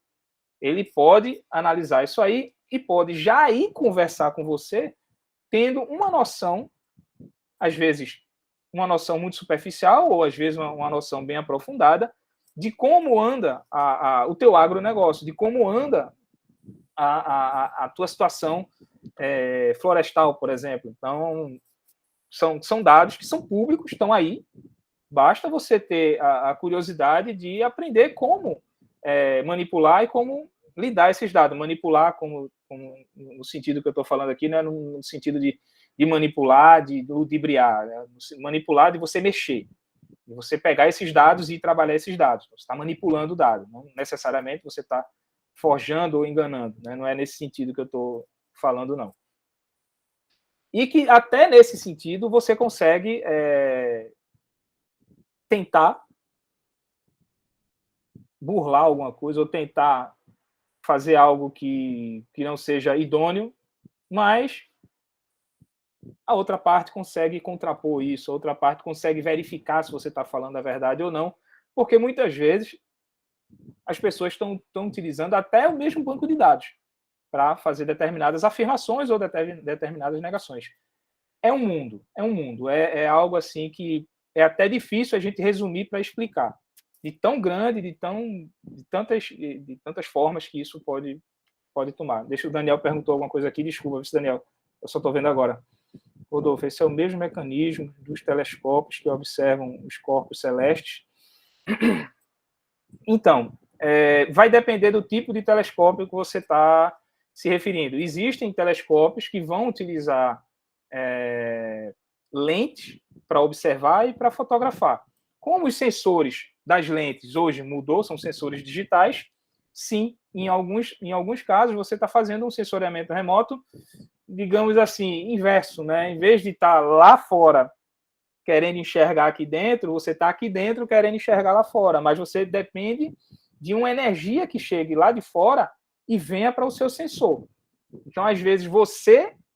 Ele pode analisar isso aí e pode já ir conversar com você tendo uma noção, às vezes uma noção muito superficial ou às vezes uma noção bem aprofundada de como anda o teu agronegócio, de como anda a tua situação florestal, por exemplo. Então, são dados que são públicos, estão aí. Basta você ter a curiosidade de aprender como manipular e como lidar esses dados. Manipular, como no sentido que eu estou falando aqui, não é no sentido de manipular, de ludibriar, né? Manipular de você mexer, de você pegar esses dados e trabalhar esses dados. Você está manipulando o dado, não necessariamente você está forjando ou enganando, né? Não é nesse sentido que eu estou falando, não. E que até nesse sentido você consegue tentar burlar alguma coisa ou tentar fazer algo que não seja idôneo, mas a outra parte consegue contrapor isso, a outra parte consegue verificar se você está falando a verdade ou não, porque muitas vezes as pessoas estão utilizando até o mesmo banco de dados para fazer determinadas afirmações ou determinadas negações. É um mundo, é algo assim que é até difícil a gente resumir para explicar, de tão grande, de tantas formas que isso pode tomar. Deixa o Daniel perguntou alguma coisa aqui, desculpa, Daniel, eu só estou vendo agora. Rodolfo, esse é o mesmo mecanismo dos telescópios que observam os corpos celestes? Então, vai depender do tipo de telescópio que você está se referindo. Existem telescópios que vão utilizar lentes para observar e para fotografar. Como os sensores das lentes hoje mudou, são sensores digitais, sim, em alguns casos você está fazendo um sensoriamento remoto, digamos assim, inverso, né? Em vez de estar lá fora querendo enxergar aqui dentro, você está aqui dentro querendo enxergar lá fora, mas você depende de uma energia que chegue lá de fora e venha para o seu sensor. Então, às vezes,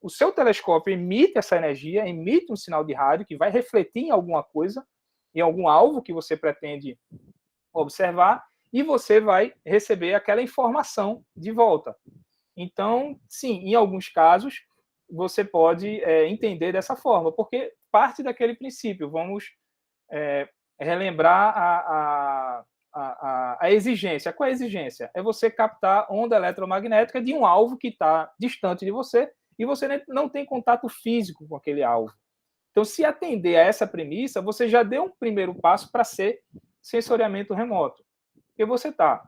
o seu telescópio emite essa energia, emite um sinal de rádio que vai refletir em alguma coisa, em algum alvo que você pretende observar, e você vai receber aquela informação de volta. Então, sim, em alguns casos, você pode entender dessa forma, porque parte daquele princípio. Vamos relembrar a exigência. Qual é a exigência? É você captar onda eletromagnética de um alvo que está distante de você e você não tem contato físico com aquele alvo. Então, se atender a essa premissa, você já deu um primeiro passo para ser sensoriamento remoto. Porque você está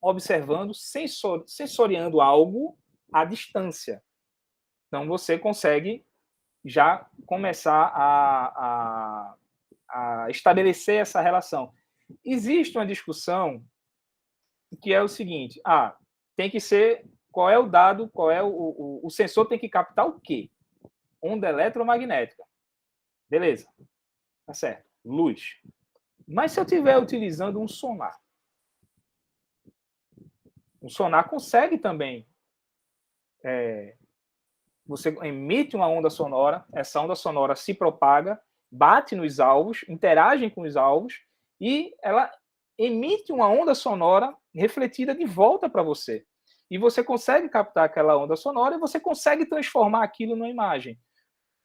observando, sensoriando algo à distância. Então, você consegue já começar a estabelecer essa relação. Existe uma discussão que é o seguinte, tem que ser, qual é o dado, qual é o sensor tem que captar o quê? Onda eletromagnética. Beleza. Tá certo? Luz. Mas se eu estiver utilizando um sonar, o sonar consegue também, você emite uma onda sonora, essa onda sonora se propaga, bate nos alvos, interage com os alvos, e ela emite uma onda sonora refletida de volta para você. E você consegue captar aquela onda sonora e você consegue transformar aquilo numa imagem.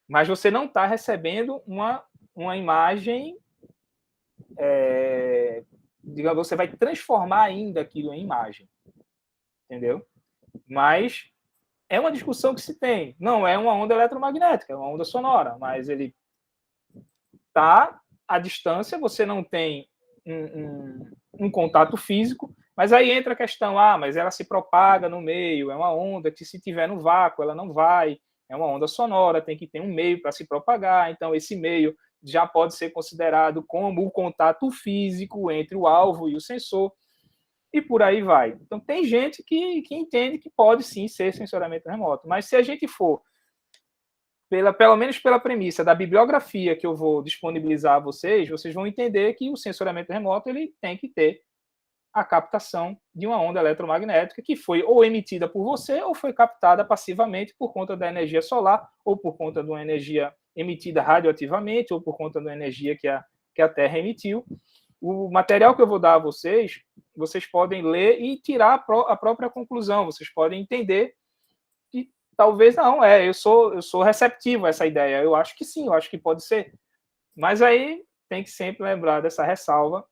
Mas você não está recebendo uma imagem, digamos, você vai transformar ainda aquilo em imagem. Entendeu? Mas é uma discussão que se tem. Não é uma onda eletromagnética, é uma onda sonora, mas ele está à distância, você não tem um contato físico, mas aí entra a questão, mas ela se propaga no meio, é uma onda que se tiver no vácuo, ela não vai, é uma onda sonora, tem que ter um meio para se propagar, então esse meio já pode ser considerado como o contato físico entre o alvo e o sensor, e por aí vai. Então tem gente que entende que pode sim ser sensoramento remoto, mas se a gente for pelo menos pela premissa da bibliografia que eu vou disponibilizar a vocês, vocês vão entender que o sensoramento remoto ele tem que ter a captação de uma onda eletromagnética que foi ou emitida por você ou foi captada passivamente por conta da energia solar ou por conta de uma energia emitida radioativamente ou por conta da energia que a Terra emitiu. O material que eu vou dar a vocês, vocês podem ler e tirar a própria conclusão, vocês podem entender que talvez não, eu sou receptivo a essa ideia, eu acho que sim, eu acho que pode ser. Mas aí tem que sempre lembrar dessa ressalva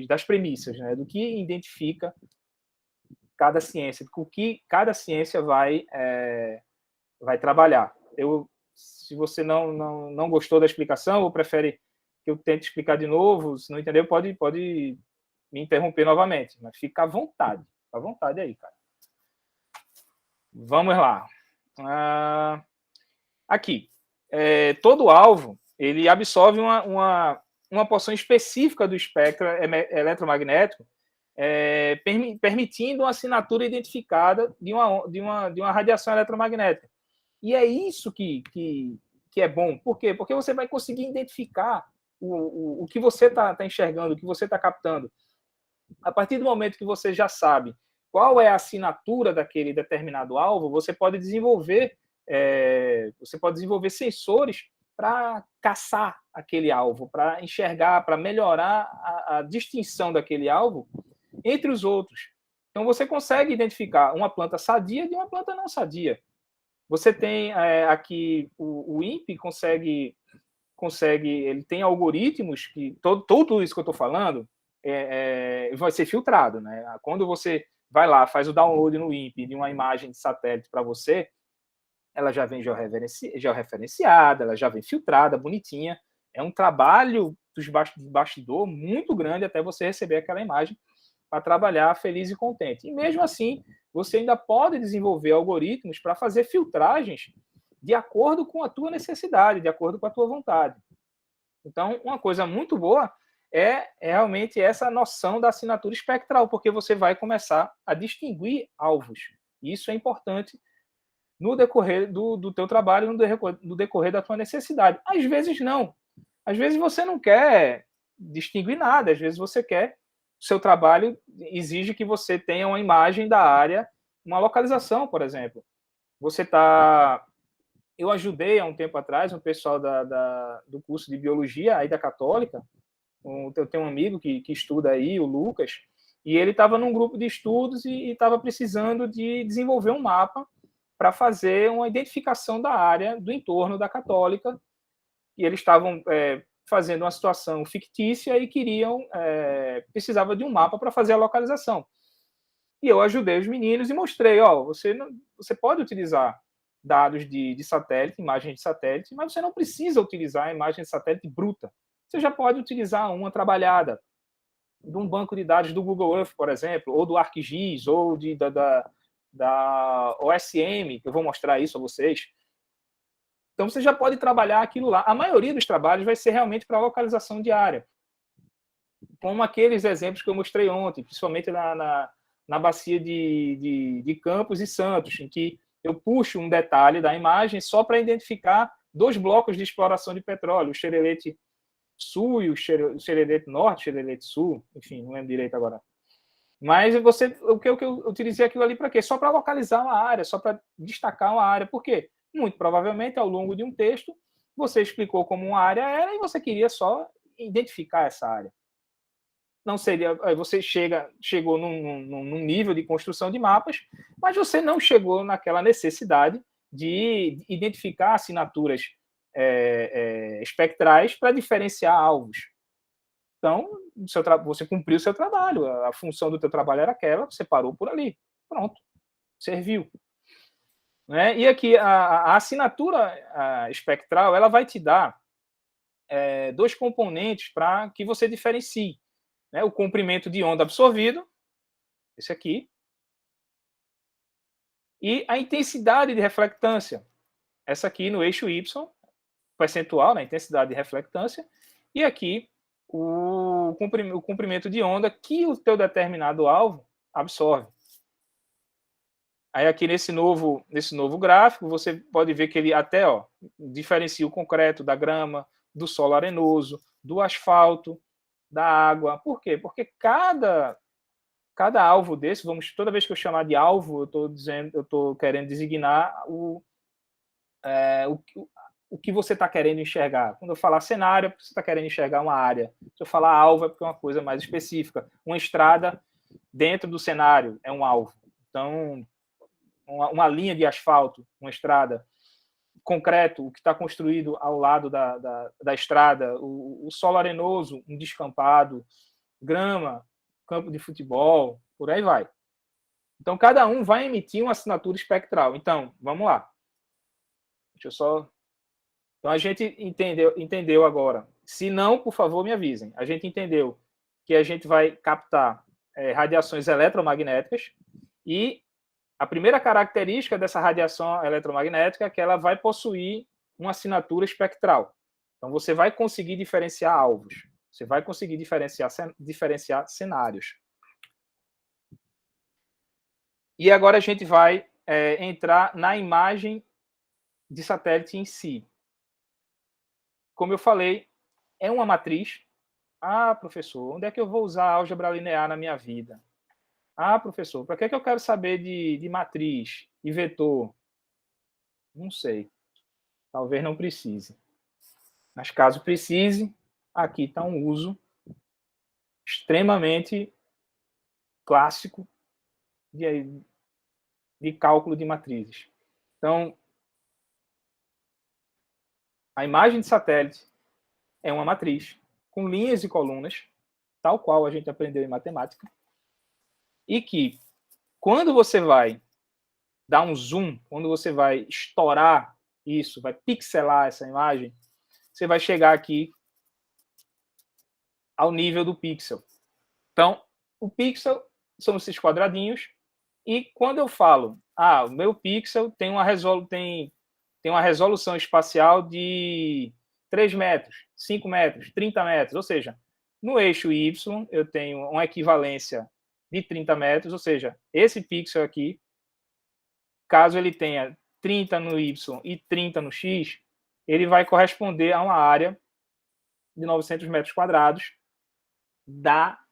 das premissas, né? Do que identifica cada ciência, do que cada ciência vai trabalhar. Se você não gostou da explicação ou prefere que eu tente explicar de novo, se não entendeu, pode me interromper novamente, mas fica à vontade aí, cara. Vamos lá. Aqui, todo alvo ele absorve uma porção específica do espectro eletromagnético, permitindo uma assinatura identificada de uma radiação eletromagnética. E é isso que é bom. Por quê? Porque você vai conseguir identificar o que você está enxergando, o que você está captando. A partir do momento que você já sabe qual é a assinatura daquele determinado alvo, você pode desenvolver sensores para caçar aquele alvo, para enxergar, para melhorar a distinção daquele alvo entre os outros. Então, você consegue identificar uma planta sadia de uma planta não sadia. Você tem aqui, o INPE consegue, ele tem algoritmos que, tudo isso que eu estou falando vai ser filtrado, né? Quando você vai lá, faz o download no INPE de uma imagem de satélite para você, ela já vem georreferenciada, ela já vem filtrada, bonitinha. É um trabalho de bastidor muito grande até você receber aquela imagem para trabalhar feliz e contente. E mesmo assim, você ainda pode desenvolver algoritmos para fazer filtragens de acordo com a tua necessidade, de acordo com a tua vontade. Então, uma coisa muito boa é realmente essa noção da assinatura espectral, porque você vai começar a distinguir alvos. E isso é importante no decorrer do teu trabalho, no decorrer da tua necessidade. Às vezes não. Às vezes você não quer distinguir nada, às vezes você quer, o seu trabalho exige que você tenha uma imagem da área, uma localização, por exemplo. Eu ajudei há um tempo atrás um pessoal do curso de biologia aí da Católica. Eu tenho um amigo que estuda aí, o Lucas, e ele estava num grupo de estudos e estava precisando de desenvolver um mapa para fazer uma identificação da área do entorno da Católica, e eles estavam fazendo uma situação fictícia e precisava de um mapa para fazer a localização. E eu ajudei os meninos e mostrei, você pode utilizar dados de satélite, imagem de satélite, mas você não precisa utilizar a imagem de satélite bruta. Você já pode utilizar uma trabalhada de um banco de dados do Google Earth, por exemplo, ou do ArcGIS, ou da OSM, que eu vou mostrar isso a vocês. Então, você já pode trabalhar aquilo lá. A maioria dos trabalhos vai ser realmente para localização de área. Como aqueles exemplos que eu mostrei ontem, principalmente na bacia de Campos e Santos, em que eu puxo um detalhe da imagem só para identificar 2 blocos de exploração de petróleo, o Xerelete Sul e o Xerelete Norte, Xerelete Sul, enfim, não lembro direito agora. Mas o que eu utilizei aquilo ali para quê? Só para localizar uma área, só para destacar uma área. Por quê? Muito provavelmente, ao longo de um texto, você explicou como uma área era e você queria só identificar essa área. Não seria, você chegou num nível de construção de mapas, mas você não chegou naquela necessidade de identificar assinaturas espectrais para diferenciar alvos. Então, você cumpriu o seu trabalho, a função do teu trabalho era aquela, você parou por ali, pronto, serviu. Né? E aqui, a assinatura espectral, ela vai te dar 2 componentes para que você diferencie. Né? O comprimento de onda absorvido, esse aqui, e a intensidade de reflectância, essa aqui no eixo Y, percentual, né, intensidade de reflectância, e aqui o comprimento de onda que o teu determinado alvo absorve. Aí aqui nesse novo gráfico, você pode ver que ele até diferencia o concreto da grama, do solo arenoso, do asfalto, da água. Por quê? Porque cada alvo desse, toda vez que eu chamar de alvo, eu estou querendo designar o que você está querendo enxergar. Quando eu falar cenário, é porque você está querendo enxergar uma área. Se eu falar alvo, é porque é uma coisa mais específica. Uma estrada dentro do cenário é um alvo. Então, uma linha de asfalto, uma estrada, concreto, o que está construído ao lado da estrada, o solo arenoso, um descampado, grama, campo de futebol, por aí vai. Então, cada um vai emitir uma assinatura espectral. Então, vamos lá. Deixa eu só... Então, a gente entendeu agora. Se não, por favor, me avisem. A gente entendeu que a gente vai captar radiações eletromagnéticas e a primeira característica dessa radiação eletromagnética é que ela vai possuir uma assinatura espectral. Então, você vai conseguir diferenciar alvos. Você vai conseguir diferenciar cenários. E agora a gente vai entrar na imagem de satélite em si. Como eu falei, é uma matriz. Ah, professor, onde é que eu vou usar álgebra linear na minha vida? Ah, professor, para que eu quero saber de matriz e vetor? Não sei. Talvez não precise. Mas caso precise, aqui está um uso extremamente clássico de cálculo de matrizes. Então, a imagem de satélite é uma matriz com linhas e colunas, tal qual a gente aprendeu em matemática, e que, quando você vai dar um zoom, quando você vai estourar isso, vai pixelar essa imagem, você vai chegar aqui ao nível do pixel. Então, o pixel são esses quadradinhos, e quando eu falo, o meu pixel tem uma resolução espacial de 3 metros, 5 metros, 30 metros, ou seja, no eixo Y eu tenho uma equivalência de 30 metros, ou seja, esse pixel aqui, caso ele tenha 30 no Y e 30 no X, ele vai corresponder a uma área de 900 metros quadrados da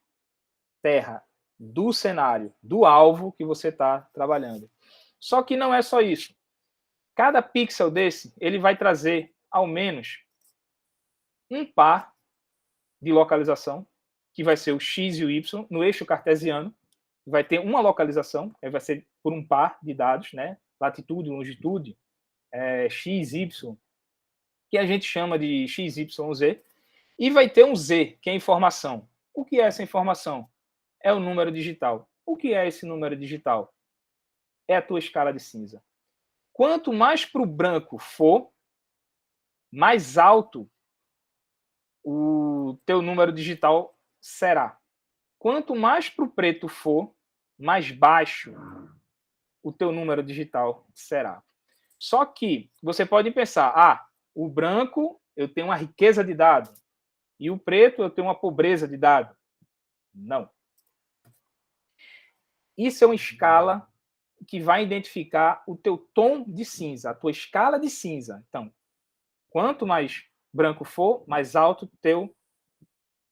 Terra, do cenário, do alvo que você está trabalhando. Só que não é só isso. Cada pixel desse, ele vai trazer ao menos um par de localização, que vai ser o X e o Y, no eixo cartesiano, vai ter uma localização, vai ser por um par de dados, né? Latitude, longitude, X, Y, que a gente chama de X, Y, Z, e vai ter um Z, que é informação. O que é essa informação? É o número digital. O que é esse número digital? É a tua escala de cinza. Quanto mais para o branco for, mais alto o teu número digital será. Quanto mais para o preto for, mais baixo o teu número digital será. Só que você pode pensar, o branco eu tenho uma riqueza de dado e o preto eu tenho uma pobreza de dado. Não. Isso é uma escala que vai identificar o teu tom de cinza, a tua escala de cinza. Então, Quanto mais branco for, mais alto teu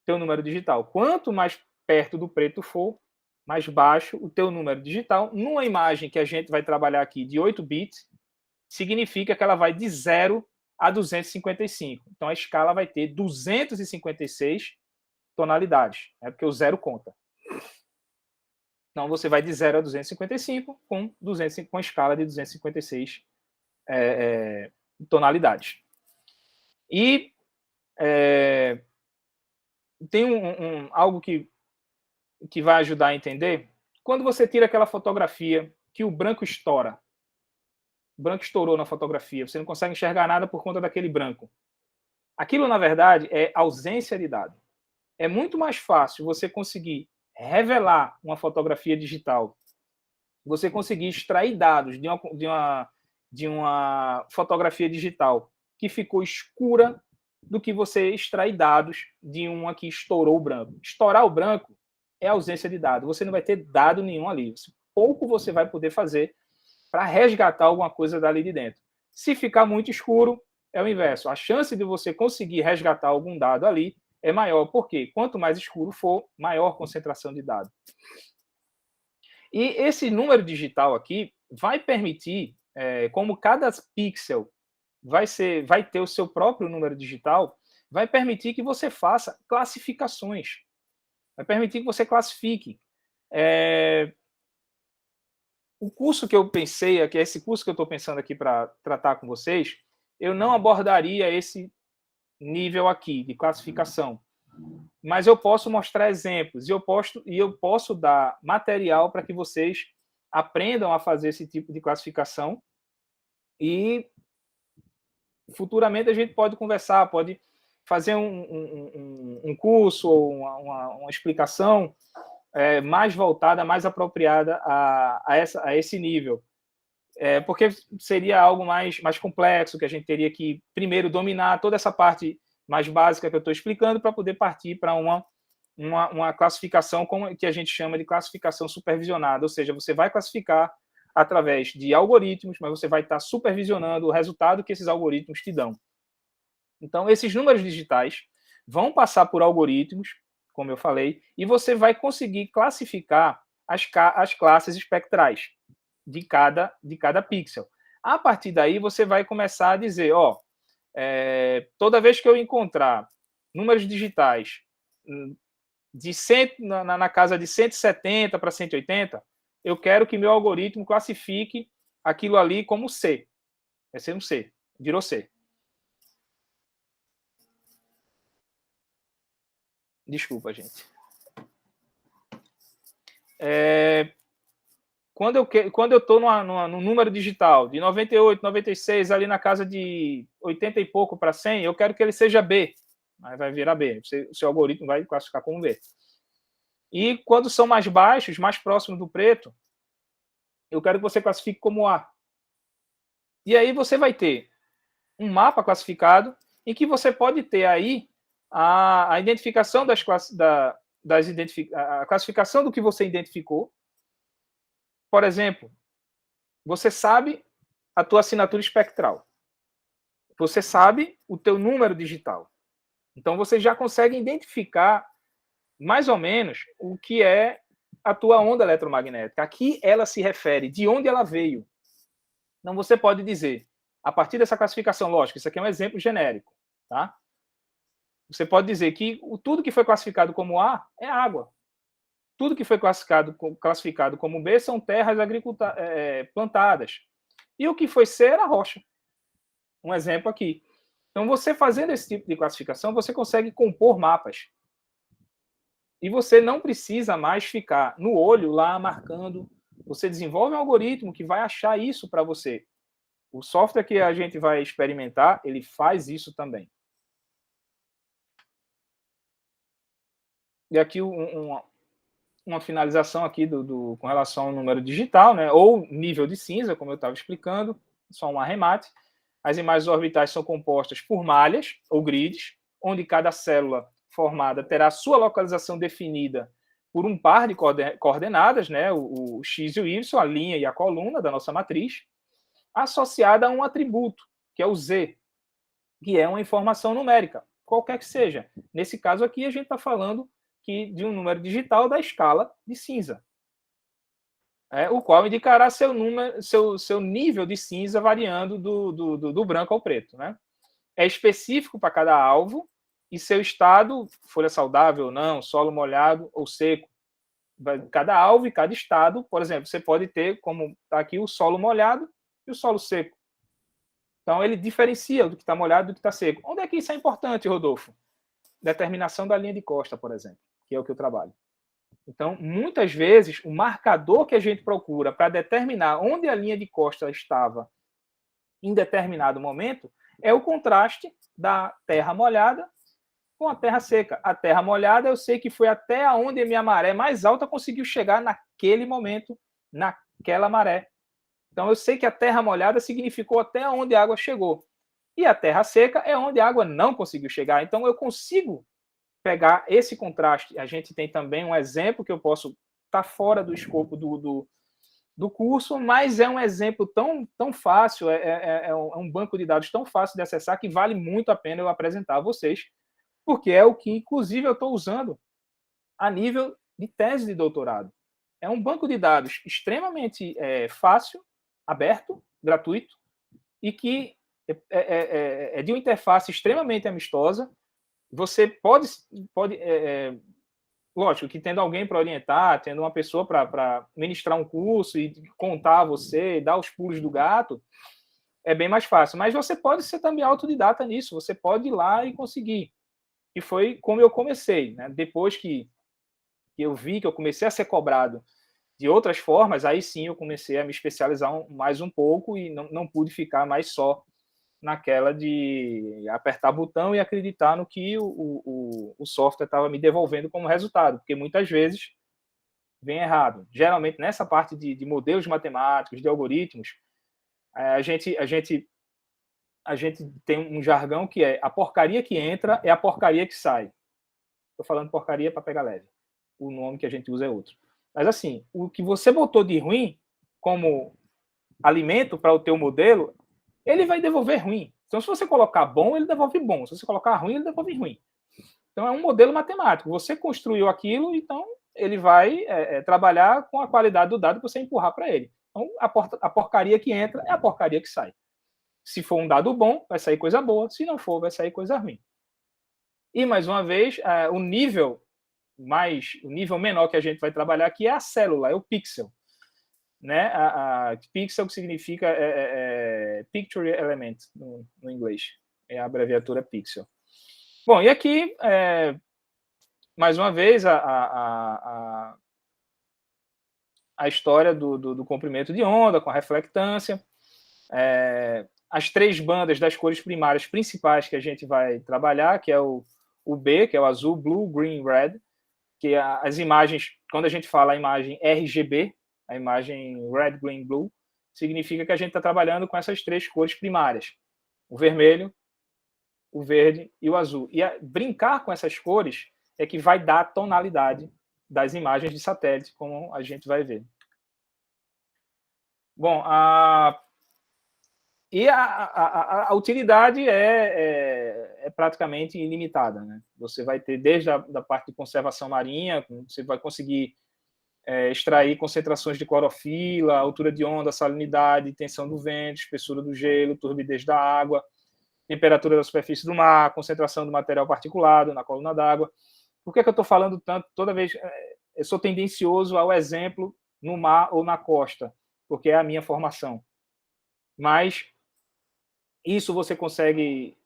número digital. Quanto mais perto do preto for, mais baixo o teu número digital. Numa imagem que a gente vai trabalhar aqui de 8 bits, significa que ela vai de 0 a 255. Então, a escala vai ter 256 tonalidades, né? Porque o zero conta. Então, você vai de 0 a 255 com a escala de 256 tonalidades. E tem algo que vai ajudar a entender. Quando você tira aquela fotografia que o branco estoura, o branco estourou na fotografia, você não consegue enxergar nada por conta daquele branco. Aquilo, na verdade, é ausência de dado. É muito mais fácil você conseguir revelar uma fotografia digital, você conseguir extrair dados de uma fotografia digital que ficou escura, do que você extrair dados de uma que estourou o branco. Estourar o branco é ausência de dado. Você não vai ter dado nenhum ali. Pouco você vai poder fazer para resgatar alguma coisa dali de dentro. Se ficar muito escuro, é o inverso. A chance de você conseguir resgatar algum dado ali é maior, porque quanto mais escuro for, maior concentração de dado. E esse número digital aqui vai permitir, como cada pixel vai ter o seu próprio número digital, vai permitir que você faça classificações. Vai permitir que você classifique. O curso que eu pensei, que é esse curso que eu estou pensando aqui para tratar com vocês, eu não abordaria esse nível aqui de classificação. Mas eu posso mostrar exemplos e eu posso dar material para que vocês aprendam a fazer esse tipo de classificação e futuramente a gente pode conversar, pode fazer um curso ou uma explicação mais voltada, mais apropriada a esse nível. Porque seria algo mais complexo, que a gente teria que primeiro dominar toda essa parte mais básica que eu estou explicando para poder partir para uma classificação que a gente chama de classificação supervisionada, ou seja, você vai classificar através de algoritmos, mas você vai estar supervisionando o resultado que esses algoritmos te dão. Então, esses números digitais vão passar por algoritmos, como eu falei, e você vai conseguir classificar as classes espectrais de cada pixel. A partir daí, você vai começar a dizer, toda vez que eu encontrar números digitais na casa de 170 para 180, eu quero que meu algoritmo classifique aquilo ali como C. Vai ser um C. Virou C. Desculpa, gente. Quando eu estou no número digital de 98, 96, ali na casa de 80 e pouco para 100, eu quero que ele seja B. Mas vai virar B. O seu algoritmo vai classificar como B. E quando são mais baixos, mais próximos do preto, eu quero que você classifique como A. E aí você vai ter um mapa classificado em que você pode ter aí a identificação a classificação do que você identificou. Por exemplo, você sabe a tua assinatura espectral. Você sabe o teu número digital. Então você já consegue identificar mais ou menos o que é a tua onda eletromagnética. Aqui ela se refere de onde ela veio. Então você pode dizer, a partir dessa classificação, lógico, isso aqui é um exemplo genérico, tá? Você pode dizer que tudo que foi classificado como A é água. Tudo que foi classificado como B são terras plantadas. E o que foi C era rocha. Um exemplo aqui. Então, você fazendo esse tipo de classificação, você consegue compor mapas. E você não precisa mais ficar no olho lá marcando. Você desenvolve um algoritmo que vai achar isso para você. O software que a gente vai experimentar, ele faz isso também. E aqui uma finalização aqui com relação ao número digital, né? Ou nível de cinza, como eu estava explicando, só um arremate. As imagens orbitais são compostas por malhas ou grids, onde cada célula formada terá sua localização definida por um par de coordenadas, né? O x e o y, a linha e a coluna da nossa matriz, associada a um atributo, que é o z. que é uma informação numérica, qualquer que seja. Nesse caso aqui, a gente está falando de um número digital da escala de cinza, o qual indicará seu nível de cinza variando do branco ao preto. Né? É específico para cada alvo e seu estado, folha saudável ou não, solo molhado ou seco. Cada alvo e cada estado, por exemplo, você pode ter, como está aqui, o solo molhado e o solo seco. Então, ele diferencia do que está molhado do que está seco. Onde é que isso é importante, Rodolfo? Determinação da linha de costa, por exemplo, que é o que eu trabalho. Então, muitas vezes, o marcador que a gente procura para determinar onde a linha de costa estava em determinado momento é o contraste da terra molhada com a terra seca. A terra molhada, eu sei que foi até onde a minha maré mais alta conseguiu chegar naquele momento, naquela maré. Então, eu sei que a terra molhada significou até onde a água chegou. E a terra seca é onde a água não conseguiu chegar. Então, eu consigo pegar esse contraste. A gente tem também um exemplo que eu posso estar fora do escopo do curso, mas é um exemplo tão fácil, é um banco de dados tão fácil de acessar que vale muito a pena eu apresentar a vocês, porque é o que, inclusive, eu estou usando a nível de tese de doutorado. É um banco de dados extremamente fácil, aberto, gratuito, e que é de uma interface extremamente amistosa. Você pode lógico que tendo alguém para orientar, tendo uma pessoa para ministrar um curso e contar a você, dar os pulos do gato, é bem mais fácil. Mas você pode ser também autodidata nisso, você pode ir lá e conseguir. E foi como eu comecei, né? Depois que eu vi que eu comecei a ser cobrado de outras formas, aí sim eu comecei a me especializar mais um pouco e não pude ficar mais só naquela de apertar botão e acreditar no que o software estava me devolvendo como resultado, porque muitas vezes vem errado. Geralmente, nessa parte de modelos matemáticos, de algoritmos, a gente tem um jargão que é a porcaria que entra é a porcaria que sai. Estou falando porcaria para pegar leve. O nome que a gente usa é outro. Mas, assim, o que você botou de ruim como alimento para o teu modelo, ele vai devolver ruim. Então, se você colocar bom, ele devolve bom. Se você colocar ruim, ele devolve ruim. Então, é um modelo matemático. Você construiu aquilo, então ele vai trabalhar com a qualidade do dado que você empurrar para ele. Então, a porcaria que entra é a porcaria que sai. Se for um dado bom, vai sair coisa boa. Se não for, vai sair coisa ruim. E, mais uma vez, o nível menor que a gente vai trabalhar aqui é a célula, é o pixel. Né? A pixel, que significa picture element no inglês, é a abreviatura pixel. Bom, e aqui, mais uma vez, a história do comprimento de onda com a reflectância, as três bandas das cores primárias principais que a gente vai trabalhar, que é o B, que é o azul, blue, green, red, que as imagens, quando a gente fala a imagem RGB, a imagem red, green, blue, significa que a gente está trabalhando com essas três cores primárias, o vermelho, o verde e o azul. E brincar com essas cores é que vai dar a tonalidade das imagens de satélite, como a gente vai ver. Bom, a utilidade é praticamente ilimitada. Né? Você vai ter desde da parte de conservação marinha, você vai conseguir extrair concentrações de clorofila, altura de onda, salinidade, tensão do vento, espessura do gelo, turbidez da água, temperatura da superfície do mar, concentração do material particulado na coluna d'água. Por que eu estou falando tanto? Toda vez eu sou tendencioso ao exemplo no mar ou na costa, porque é a minha formação. Mas isso você consegue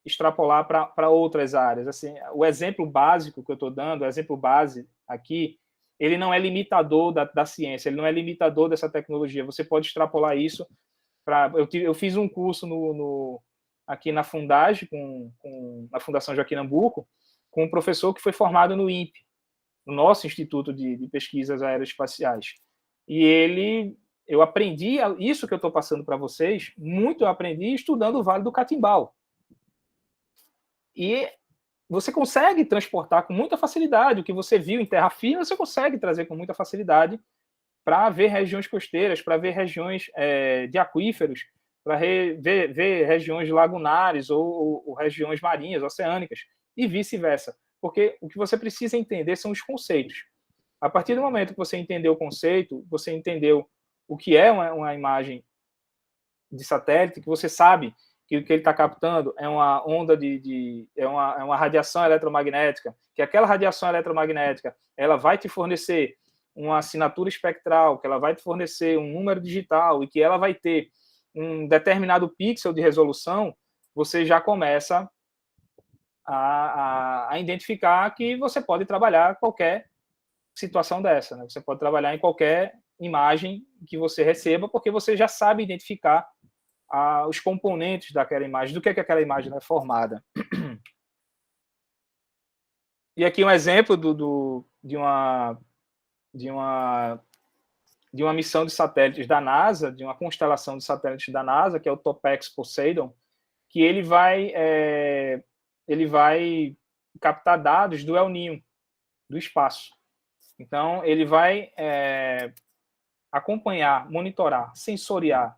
extrapolar para outras áreas. Assim, o exemplo básico que eu estou dando, o exemplo base aqui, ele não é limitador da ciência, ele não é limitador dessa tecnologia. Você pode extrapolar isso para... Eu fiz um curso aqui na Fundage, na Fundação Joaquim Nabuco, com um professor que foi formado no INPE, no nosso Instituto de Pesquisas Aeroespaciais. E eu aprendi isso que eu estou passando para vocês, muito eu aprendi estudando o Vale do Catimbau. E você consegue transportar com muita facilidade o que você viu em terra firme, você consegue trazer com muita facilidade para ver regiões costeiras, para ver regiões de aquíferos, para ver regiões lagunares ou regiões marinhas, oceânicas, e vice-versa. Porque o que você precisa entender são os conceitos. A partir do momento que você entendeu o conceito, você entendeu o que é uma imagem de satélite, que você sabe que o que ele está captando é uma onda é uma radiação eletromagnética, que aquela radiação eletromagnética ela vai te fornecer uma assinatura espectral, que ela vai te fornecer um número digital e que ela vai ter um determinado pixel de resolução, você já começa a identificar que você pode trabalhar qualquer situação dessa, né? Você pode trabalhar em qualquer imagem que você receba, porque você já sabe identificar os componentes daquela imagem, do que aquela imagem é formada. E aqui um exemplo de uma missão de satélites da NASA, de uma constelação de satélites da NASA, que é o Topex Poseidon, que ele vai captar dados do El Niño, do espaço. Então, ele vai acompanhar, monitorar, sensoriar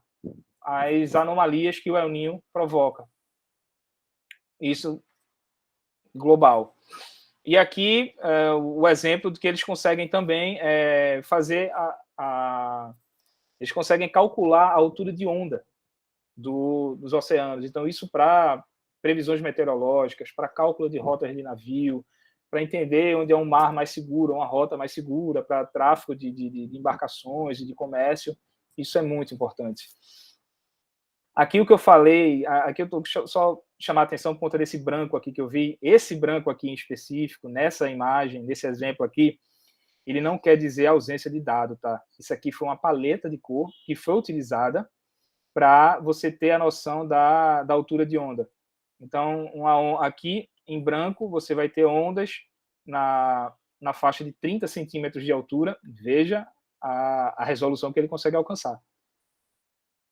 as anomalias que o El Niño provoca. Isso global. E aqui o exemplo de que eles conseguem também fazer eles conseguem calcular a altura de onda dos oceanos. Então, isso para previsões meteorológicas, para cálculo de rotas de navio, para entender onde é um mar mais seguro, uma rota mais segura, para tráfego de embarcações e de comércio. Isso é muito importante. Aqui o que eu falei, aqui eu estou só chamar a atenção por conta desse branco aqui que eu vi. Esse branco aqui em específico, nessa imagem, nesse exemplo aqui, ele não quer dizer ausência de dado, tá? Isso aqui foi uma paleta de cor que foi utilizada para você ter a noção da altura de onda. Então, aqui em branco, você vai ter ondas na faixa de 30 centímetros de altura. Veja a resolução que ele consegue alcançar.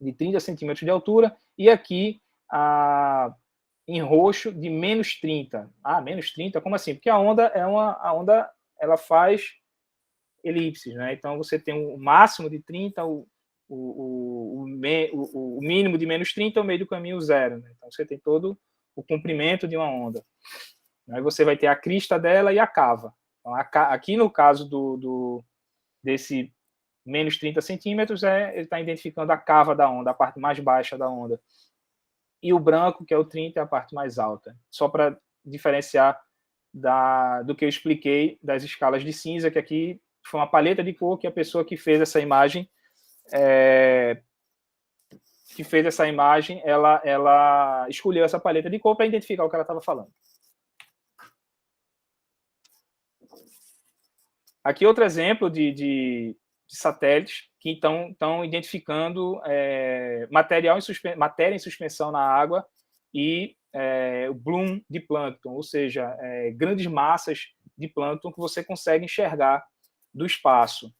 De 30 centímetros de altura. E aqui, em roxo, de menos 30. Menos 30? Como assim? Porque a onda ela faz elipses, né? Então, você tem o máximo de 30, o mínimo de menos 30, o meio do caminho zero. Né? Então, você tem todo o comprimento de uma onda. Aí você vai ter a crista dela e a cava. Então, aqui no caso desse menos 30 centímetros, ele está identificando a cava da onda, a parte mais baixa da onda. E o branco, que é o 30, é a parte mais alta. Só para diferenciar do que eu expliquei das escalas de cinza, que aqui foi uma paleta de cor que a pessoa que fez essa imagem ela escolheu essa paleta de cor para identificar o que ela estava falando. Aqui outro exemplo de satélites que estão identificando matéria em suspensão na água e o bloom de plâncton, ou seja, grandes massas de plâncton que você consegue enxergar do espaço.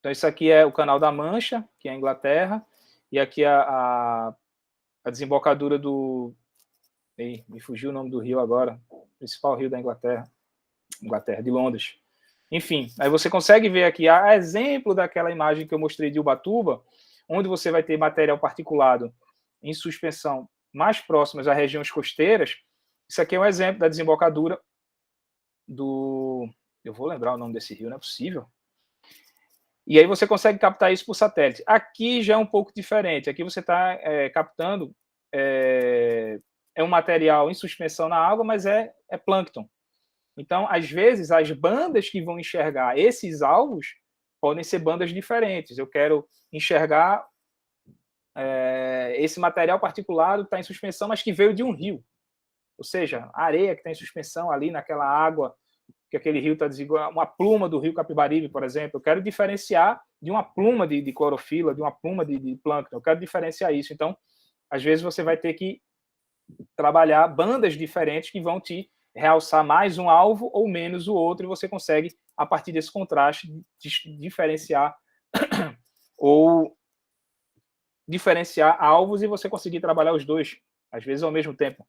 Então, isso aqui é o Canal da Mancha, que é a Inglaterra, e aqui a desembocadura me fugiu o nome do rio agora, principal rio da Inglaterra, de Londres. Enfim, aí você consegue ver aqui a exemplo daquela imagem que eu mostrei de Ubatuba, onde você vai ter material particulado em suspensão mais próximas a regiões costeiras. Isso aqui é um exemplo da desembocadura eu vou lembrar o nome desse rio, não é possível. E aí você consegue captar isso por satélite. Aqui já é um pouco diferente. Aqui você está captando um material em suspensão na água, mas é plâncton. Então, às vezes, as bandas que vão enxergar esses alvos podem ser bandas diferentes. Eu quero enxergar esse material particulado que está em suspensão, mas que veio de um rio. Ou seja, a areia que está em suspensão ali naquela água, que aquele rio está desigual, uma pluma do rio Capibaribe, por exemplo. Eu quero diferenciar de uma pluma de clorofila, de uma pluma de plâncton. Eu quero diferenciar isso. Então, às vezes, você vai ter que trabalhar bandas diferentes que vão te realçar mais um alvo ou menos o outro, e você consegue, a partir desse contraste, diferenciar ou diferenciar alvos e você conseguir trabalhar os dois, às vezes ao mesmo tempo.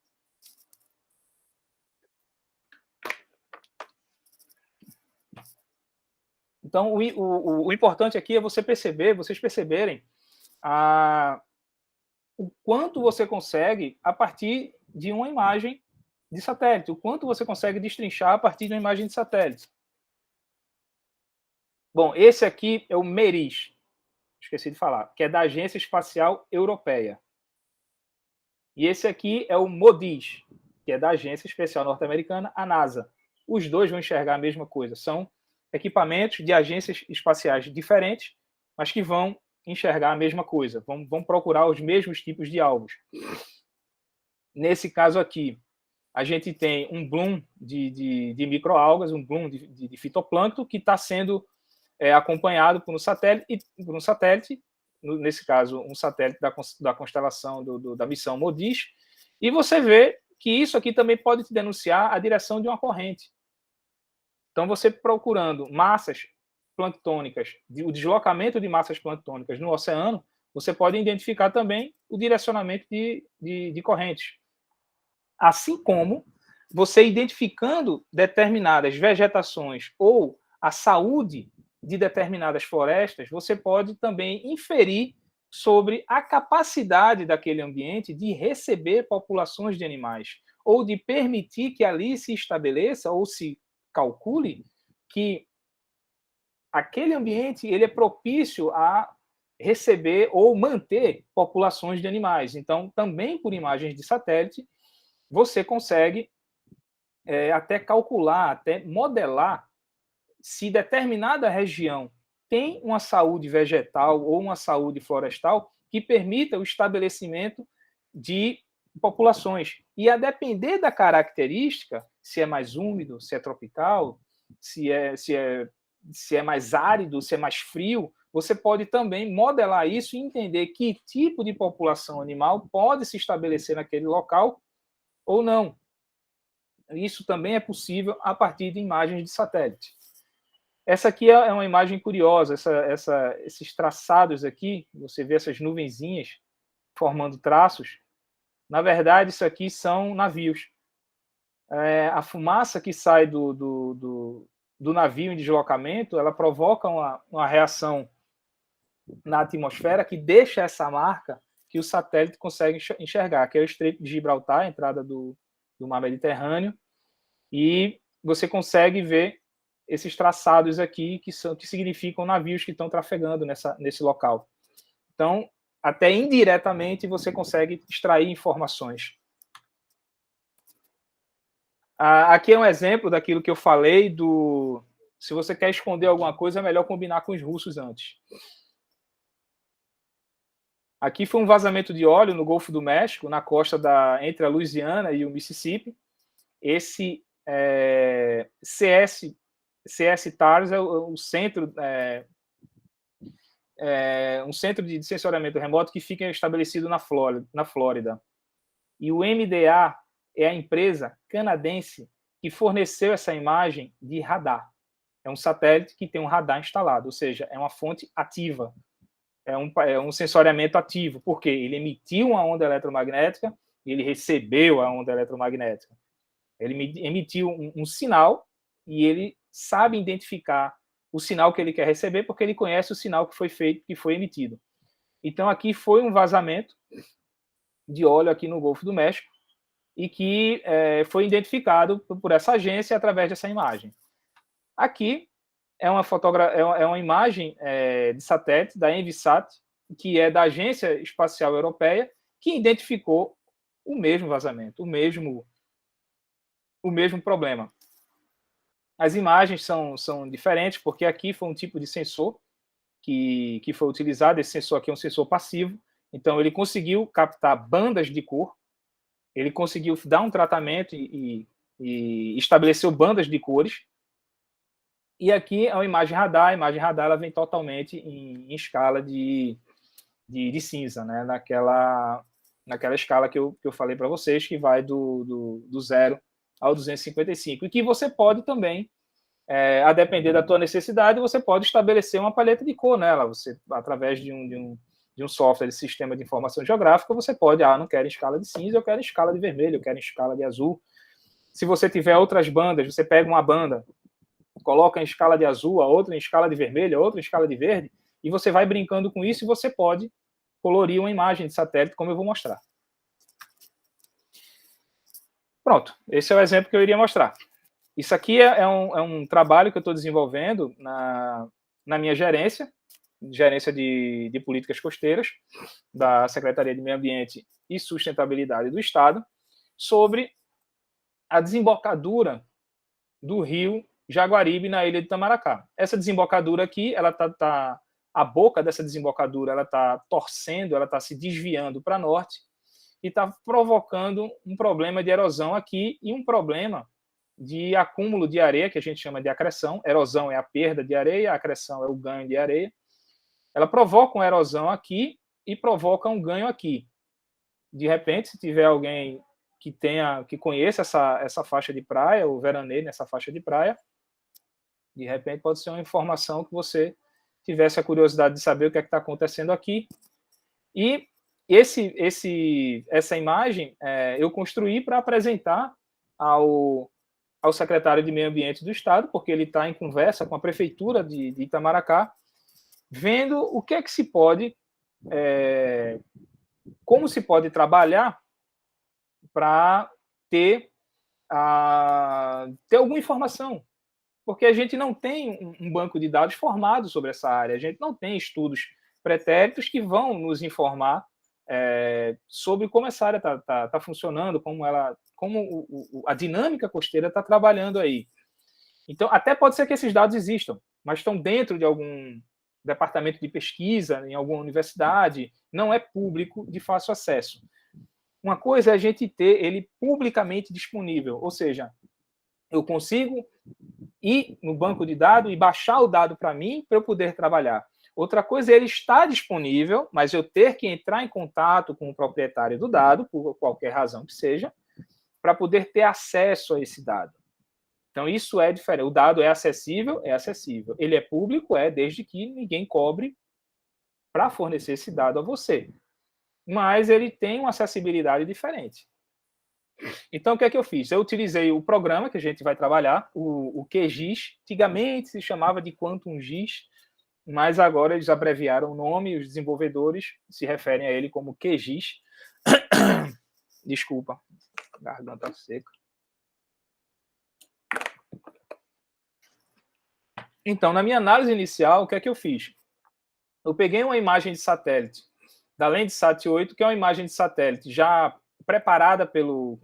Então, o importante aqui é vocês perceberem o quanto você consegue a partir de uma imagem de satélite, o quanto você consegue destrinchar a partir de uma imagem de satélite. Bom, esse aqui é o MERIS, esqueci de falar, que é da Agência Espacial Europeia. E esse aqui é o MODIS, que é da Agência Espacial Norte-Americana, a NASA. Os dois vão enxergar a mesma coisa. São equipamentos de agências espaciais diferentes, mas que vão enxergar a mesma coisa, vão procurar os mesmos tipos de alvos. Nesse caso aqui, a gente tem um bloom de microalgas, um bloom de fitoplâncton, que está sendo acompanhado por um satélite, nesse caso, um satélite da constelação da missão MODIS, e você vê que isso aqui também pode te denunciar a direção de uma corrente. Então, você procurando massas planctônicas, o deslocamento de massas planctônicas no oceano, você pode identificar também o direcionamento de correntes. Assim como você identificando determinadas vegetações ou a saúde de determinadas florestas, você pode também inferir sobre a capacidade daquele ambiente de receber populações de animais, ou de permitir que ali se estabeleça ou se calcule que aquele ambiente ele é propício a receber ou manter populações de animais. Então, também por imagens de satélite, você consegue até calcular, até modelar se determinada região tem uma saúde vegetal ou uma saúde florestal que permita o estabelecimento de populações. E a depender da característica, se é mais úmido, se é tropical, se é mais árido, se é mais frio, você pode também modelar isso e entender que tipo de população animal pode se estabelecer naquele local ou não. Isso também é possível a partir de imagens de satélite. Essa aqui é uma imagem curiosa, esses traçados aqui, você vê essas nuvenzinhas formando traços. Na verdade, isso aqui são navios. A fumaça que sai do navio em deslocamento, ela provoca uma reação na atmosfera que deixa essa marca que o satélite consegue enxergar, que é o Estreito de Gibraltar, a entrada do mar Mediterrâneo, e você consegue ver esses traçados aqui que significam navios que estão trafegando nesse local. Então, até indiretamente, você consegue extrair informações. Aqui é um exemplo daquilo que eu falei se você quer esconder alguma coisa, é melhor combinar com os russos antes. Aqui foi um vazamento de óleo no Golfo do México, na costa entre a Louisiana e o Mississippi. Esse CS TARS é um centro de sensoriamento remoto que fica estabelecido na Flórida. E o MDA é a empresa canadense que forneceu essa imagem de radar. É um satélite que tem um radar instalado, ou seja, é uma fonte ativa. É um sensoriamento ativo, porque ele emitiu uma onda eletromagnética e ele recebeu a onda eletromagnética. Ele emitiu um sinal e ele sabe identificar o sinal que ele quer receber porque ele conhece o sinal que foi emitido. Então, aqui foi um vazamento de óleo aqui no Golfo do México e que foi identificado por essa agência através dessa imagem. Aqui é uma imagem de satélite da Envisat, que é da Agência Espacial Europeia, que identificou o mesmo vazamento, o mesmo problema. As imagens são diferentes, porque aqui foi um tipo de sensor que foi utilizado. Esse sensor aqui é um sensor passivo, então ele conseguiu captar bandas de cor, ele conseguiu dar um tratamento e estabeleceu bandas de cores. E aqui é uma imagem radar. A imagem radar ela vem totalmente em escala de cinza, né? naquela escala que eu falei para vocês, que vai do 0 ao 255, e que você pode também, a depender da tua necessidade, você pode estabelecer uma paleta de cor nela. Você, através de um software de sistema de informação geográfica, você pode, não quero em escala de cinza, eu quero em escala de vermelho, eu quero em escala de azul. Se você tiver outras bandas, você pega uma banda, coloca em escala de azul, a outra em escala de vermelho, a outra em escala de verde, e você vai brincando com isso, e você pode colorir uma imagem de satélite, como eu vou mostrar. Pronto, esse é o exemplo que eu iria mostrar. Isso aqui é um trabalho que eu estou desenvolvendo na minha gerência de políticas costeiras, da Secretaria de Meio Ambiente e Sustentabilidade do Estado, sobre a desembocadura do rio Jaguaribe na ilha de Itamaracá. Essa desembocadura aqui, a boca dessa desembocadura, ela está torcendo, ela está se desviando para norte e está provocando um problema de erosão aqui e um problema de acúmulo de areia, que a gente chama de acreção. Erosão é a perda de areia, a acreção é o ganho de areia. Ela provoca uma erosão aqui e provoca um ganho aqui. De repente, se tiver alguém que conheça essa faixa de praia, ou veraneio nessa faixa de praia, de repente pode ser uma informação que você tivesse a curiosidade de saber o que é que está acontecendo aqui. E essa imagem eu construí para apresentar ao secretário de Meio Ambiente do Estado, porque ele está em conversa com a prefeitura de Itamaracá, vendo o que é que se pode, como se pode trabalhar para ter alguma informação, porque a gente não tem um banco de dados formado sobre essa área, a gente não tem estudos pretéritos que vão nos informar sobre como essa área está funcionando, como a dinâmica costeira está trabalhando aí. Então, até pode ser que esses dados existam, mas estão dentro de algum departamento de pesquisa, em alguma universidade, não é público de fácil acesso. Uma coisa é a gente ter ele publicamente disponível, ou seja, eu consigo ir no banco de dados e baixar o dado para mim para eu poder trabalhar. Outra coisa é ele estar disponível, mas eu ter que entrar em contato com o proprietário do dado, por qualquer razão que seja, para poder ter acesso a esse dado. Então, isso é diferente. O dado é acessível. Ele é público, desde que ninguém cobre para fornecer esse dado a você. Mas ele tem uma acessibilidade diferente. Então, o que é que eu fiz? Eu utilizei o programa que a gente vai trabalhar, o QGIS. Antigamente se chamava de QuantumGIS, mas agora eles abreviaram o nome e os desenvolvedores se referem a ele como QGIS. Desculpa, garganta seca. Então, na minha análise inicial, o que é que eu fiz? Eu peguei uma imagem de satélite da Landsat 8, que é uma imagem de satélite já preparada pela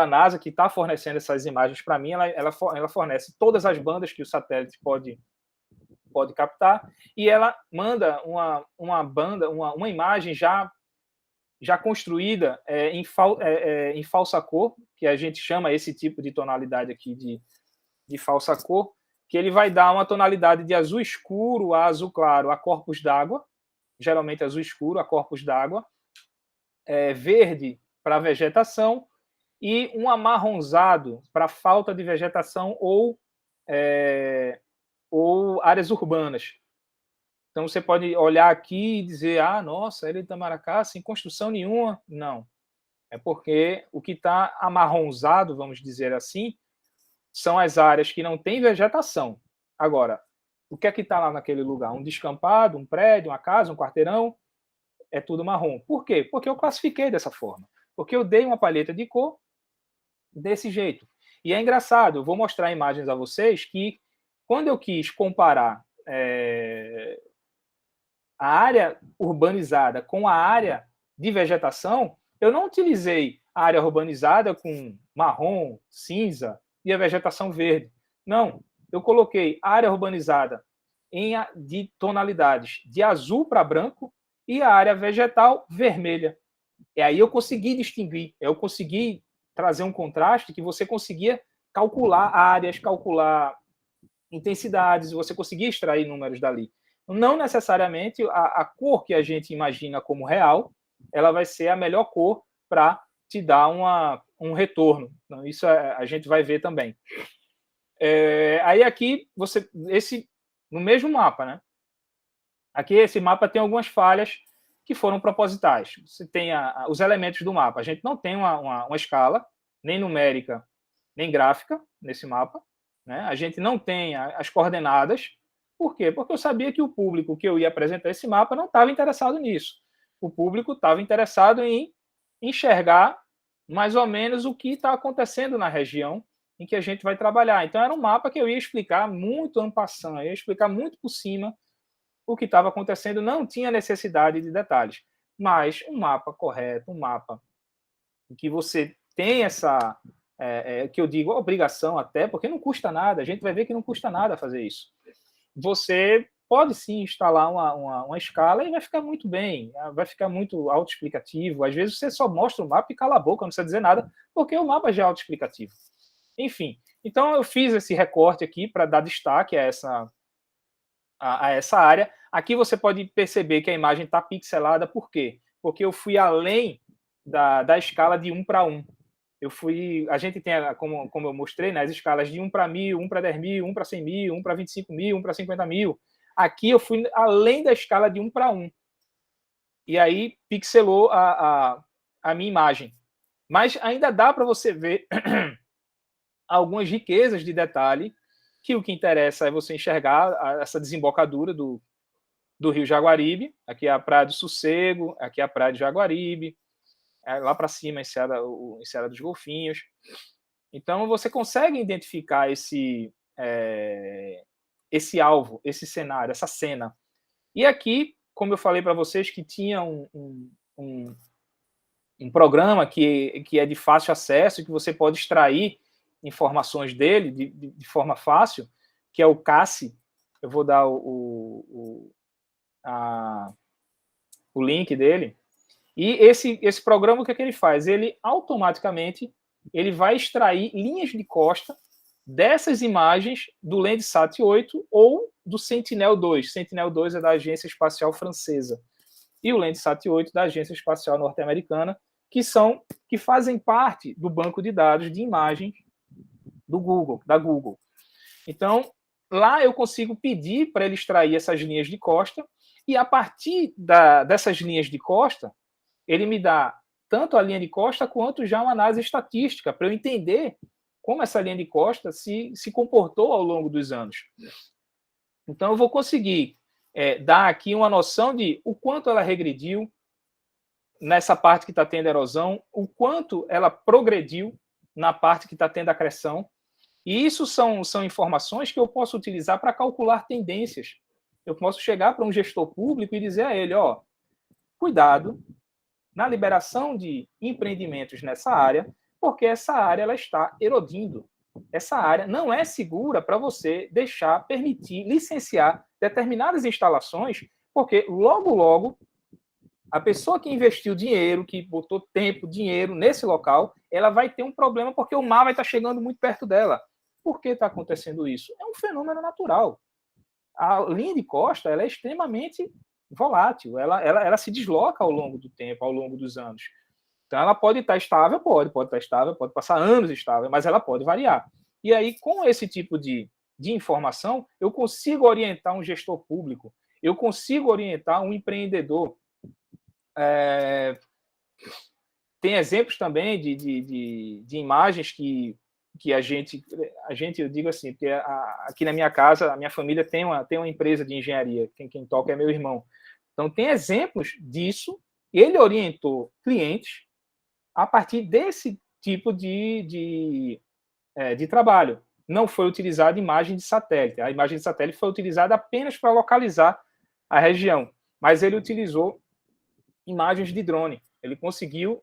NASA, que está fornecendo essas imagens para mim. Ela fornece todas as bandas que o satélite pode captar, e ela manda uma imagem já construída em falsa cor, que a gente chama esse tipo de tonalidade aqui de falsa cor, que ele vai dar uma tonalidade de azul escuro a azul claro a corpos d'água, geralmente azul escuro a corpos d'água, verde para vegetação e um amarronzado para falta de vegetação ou áreas urbanas. Então, você pode olhar aqui e dizer, nossa, ele é Itamaracá sem construção nenhuma. Não. É porque o que está amarronzado, vamos dizer assim, são as áreas que não têm vegetação. Agora, o que é que está lá naquele lugar? Um descampado, um prédio, uma casa, um quarteirão, é tudo marrom. Por quê? Porque eu classifiquei dessa forma. Porque eu dei uma paleta de cor desse jeito. E é engraçado, eu vou mostrar imagens a vocês que, quando eu quis comparar a área urbanizada com a área de vegetação, eu não utilizei a área urbanizada com marrom, cinza, e a vegetação verde. Não, eu coloquei a área urbanizada de tonalidades de azul para branco e a área vegetal vermelha. E aí eu consegui distinguir, eu consegui trazer um contraste que você conseguia calcular áreas, calcular intensidades, você conseguia extrair números dali. Não necessariamente a cor que a gente imagina como real, ela vai ser a melhor cor para te dar um retorno. Então, isso a gente vai ver também. Aí aqui, no mesmo mapa, né? Aqui esse mapa tem algumas falhas que foram propositais. Você tem os elementos do mapa. A gente não tem uma escala, nem numérica, nem gráfica, nesse mapa. Né? A gente não tem as coordenadas. Por quê? Porque eu sabia que o público que eu ia apresentar esse mapa não estava interessado nisso. O público estava interessado em enxergar mais ou menos o que está acontecendo na região em que a gente vai trabalhar. Então, era um mapa que eu ia explicar muito en passant, eu ia explicar muito por cima o que estava acontecendo, não tinha necessidade de detalhes. Mas um mapa correto, um mapa em que você tem essa, que eu digo, obrigação até, porque não custa nada, a gente vai ver que não custa nada fazer isso. Você pode sim instalar uma escala e vai ficar muito bem, vai ficar muito autoexplicativo. Às vezes você só mostra o mapa e cala a boca, não precisa dizer nada, porque o mapa já é autoexplicativo. Enfim, então eu fiz esse recorte aqui para dar destaque a essa área. Aqui você pode perceber que a imagem está pixelada, por quê? Porque eu fui além da escala de 1 para 1. A gente tem, como eu mostrei, né, as escalas de 1 para 1000, 1 para 10.000, 1 para 100.000, 1 para 25.000, 1 para 50.000. Aqui eu fui além da escala de 1 para 1. E aí pixelou a minha imagem. Mas ainda dá para você ver algumas riquezas de detalhe, que o que interessa é você enxergar essa desembocadura do Rio Jaguaribe. Aqui é a Praia do Sossego, aqui é a Praia de Jaguaribe, lá para cima, Enseada dos Golfinhos. Então, você consegue identificar esse alvo, esse cenário, essa cena. E aqui, como eu falei para vocês, que tinha um programa que é de fácil acesso, que você pode extrair informações dele de forma fácil, que é o CASSI. Eu vou dar o link dele. E esse programa, o que é que ele faz? Ele automaticamente ele vai extrair linhas de costa dessas imagens do Landsat 8 ou do Sentinel-2. Sentinel-2 é da Agência Espacial Francesa. E o Landsat 8 da Agência Espacial Norte-Americana, que fazem parte do banco de dados de imagens da Google. Então, lá eu consigo pedir para ele extrair essas linhas de costa, e a partir dessas linhas de costa, ele me dá tanto a linha de costa quanto já uma análise estatística, para eu entender como essa linha de costa se comportou ao longo dos anos. Então, eu vou conseguir dar aqui uma noção de o quanto ela regrediu nessa parte que está tendo erosão, o quanto ela progrediu na parte que está tendo acreção. E isso são informações que eu posso utilizar para calcular tendências. Eu posso chegar para um gestor público e dizer a ele, cuidado na liberação de empreendimentos nessa área, porque essa área ela está erodindo. Essa área não é segura para você permitir, licenciar determinadas instalações, porque logo, a pessoa que investiu dinheiro, que botou tempo, dinheiro nesse local, ela vai ter um problema porque o mar vai estar chegando muito perto dela. Por que está acontecendo isso? É um fenômeno natural. A linha de costa ela é extremamente volátil, ela se desloca ao longo do tempo, ao longo dos anos. Então, ela pode estar estável, pode estar estável, pode passar anos estável, mas ela pode variar. E aí, com esse tipo de informação, eu consigo orientar um gestor público, eu consigo orientar um empreendedor. Tem exemplos também de imagens que a gente, eu digo assim, porque aqui na minha casa, a minha família tem uma empresa de engenharia, quem toca é meu irmão. Então, tem exemplos disso, ele orientou clientes a partir desse tipo de trabalho. Não foi utilizada imagem de satélite. A imagem de satélite foi utilizada apenas para localizar a região, mas ele utilizou imagens de drone. Ele conseguiu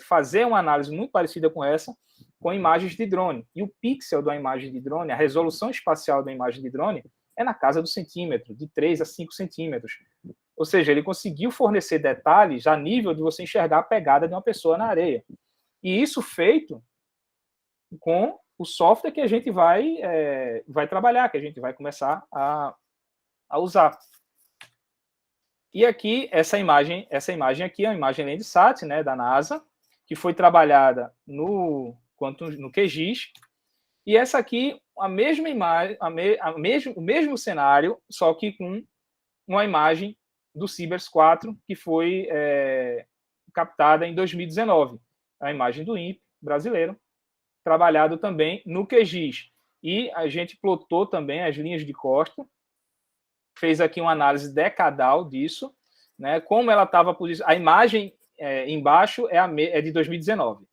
fazer uma análise muito parecida com essa, com imagens de drone. E o pixel da imagem de drone, a resolução espacial da imagem de drone, é na casa do centímetro, de 3 a 5 centímetros. Ou seja, ele conseguiu fornecer detalhes a nível de você enxergar a pegada de uma pessoa na areia. E isso feito com o software que a gente vai trabalhar, que a gente vai começar a usar. E aqui, essa imagem aqui é uma imagem Landsat, né, da NASA, que foi trabalhada no QGIS. E essa aqui, a mesma imagem, o mesmo cenário, só que com uma imagem do Cibers 4, que foi captada em 2019. A imagem do INPE brasileiro, trabalhado também no QGIS. E a gente plotou também as linhas de costa fez aqui uma análise decadal disso, né? Como ela estava posicionada. A imagem embaixo é de 2019,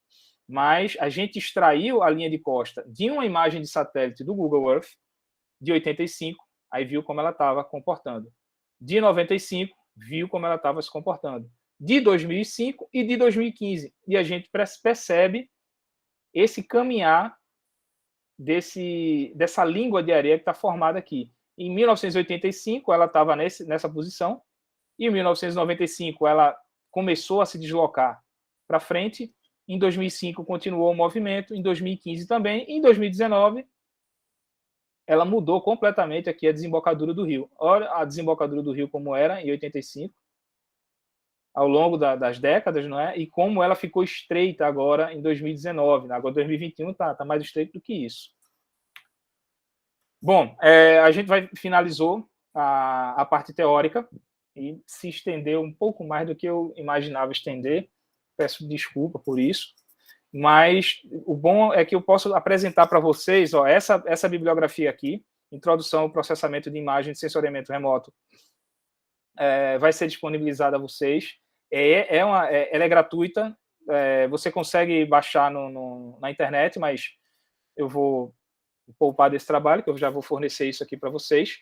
mas a gente extraiu a linha de costa de uma imagem de satélite do Google Earth de 85, aí viu como ela estava comportando. De 95, viu como ela estava se comportando. De 2005 e de 2015. E a gente percebe esse caminhar dessa língua de areia que está formada aqui. Em 1985, ela estava nessa posição, e em 1995, ela começou a se deslocar para frente. Em 2005, continuou o movimento, em 2015 também, e em 2019, ela mudou completamente aqui a desembocadura do rio. Olha a desembocadura do rio como era em 85, ao longo das décadas, não é? E como ela ficou estreita agora em 2019. Agora 2021 tá mais estreito do que isso. Bom, a gente finalizou a parte teórica e se estendeu um pouco mais do que eu imaginava estender. Peço desculpa por isso. Mas o bom é que eu posso apresentar para vocês essa bibliografia aqui, Introdução ao Processamento de Imagem de Sensoriamento Remoto, vai ser disponibilizada a vocês. Ela é gratuita, você consegue baixar na internet, mas eu vou poupar desse trabalho, que eu já vou fornecer isso aqui para vocês.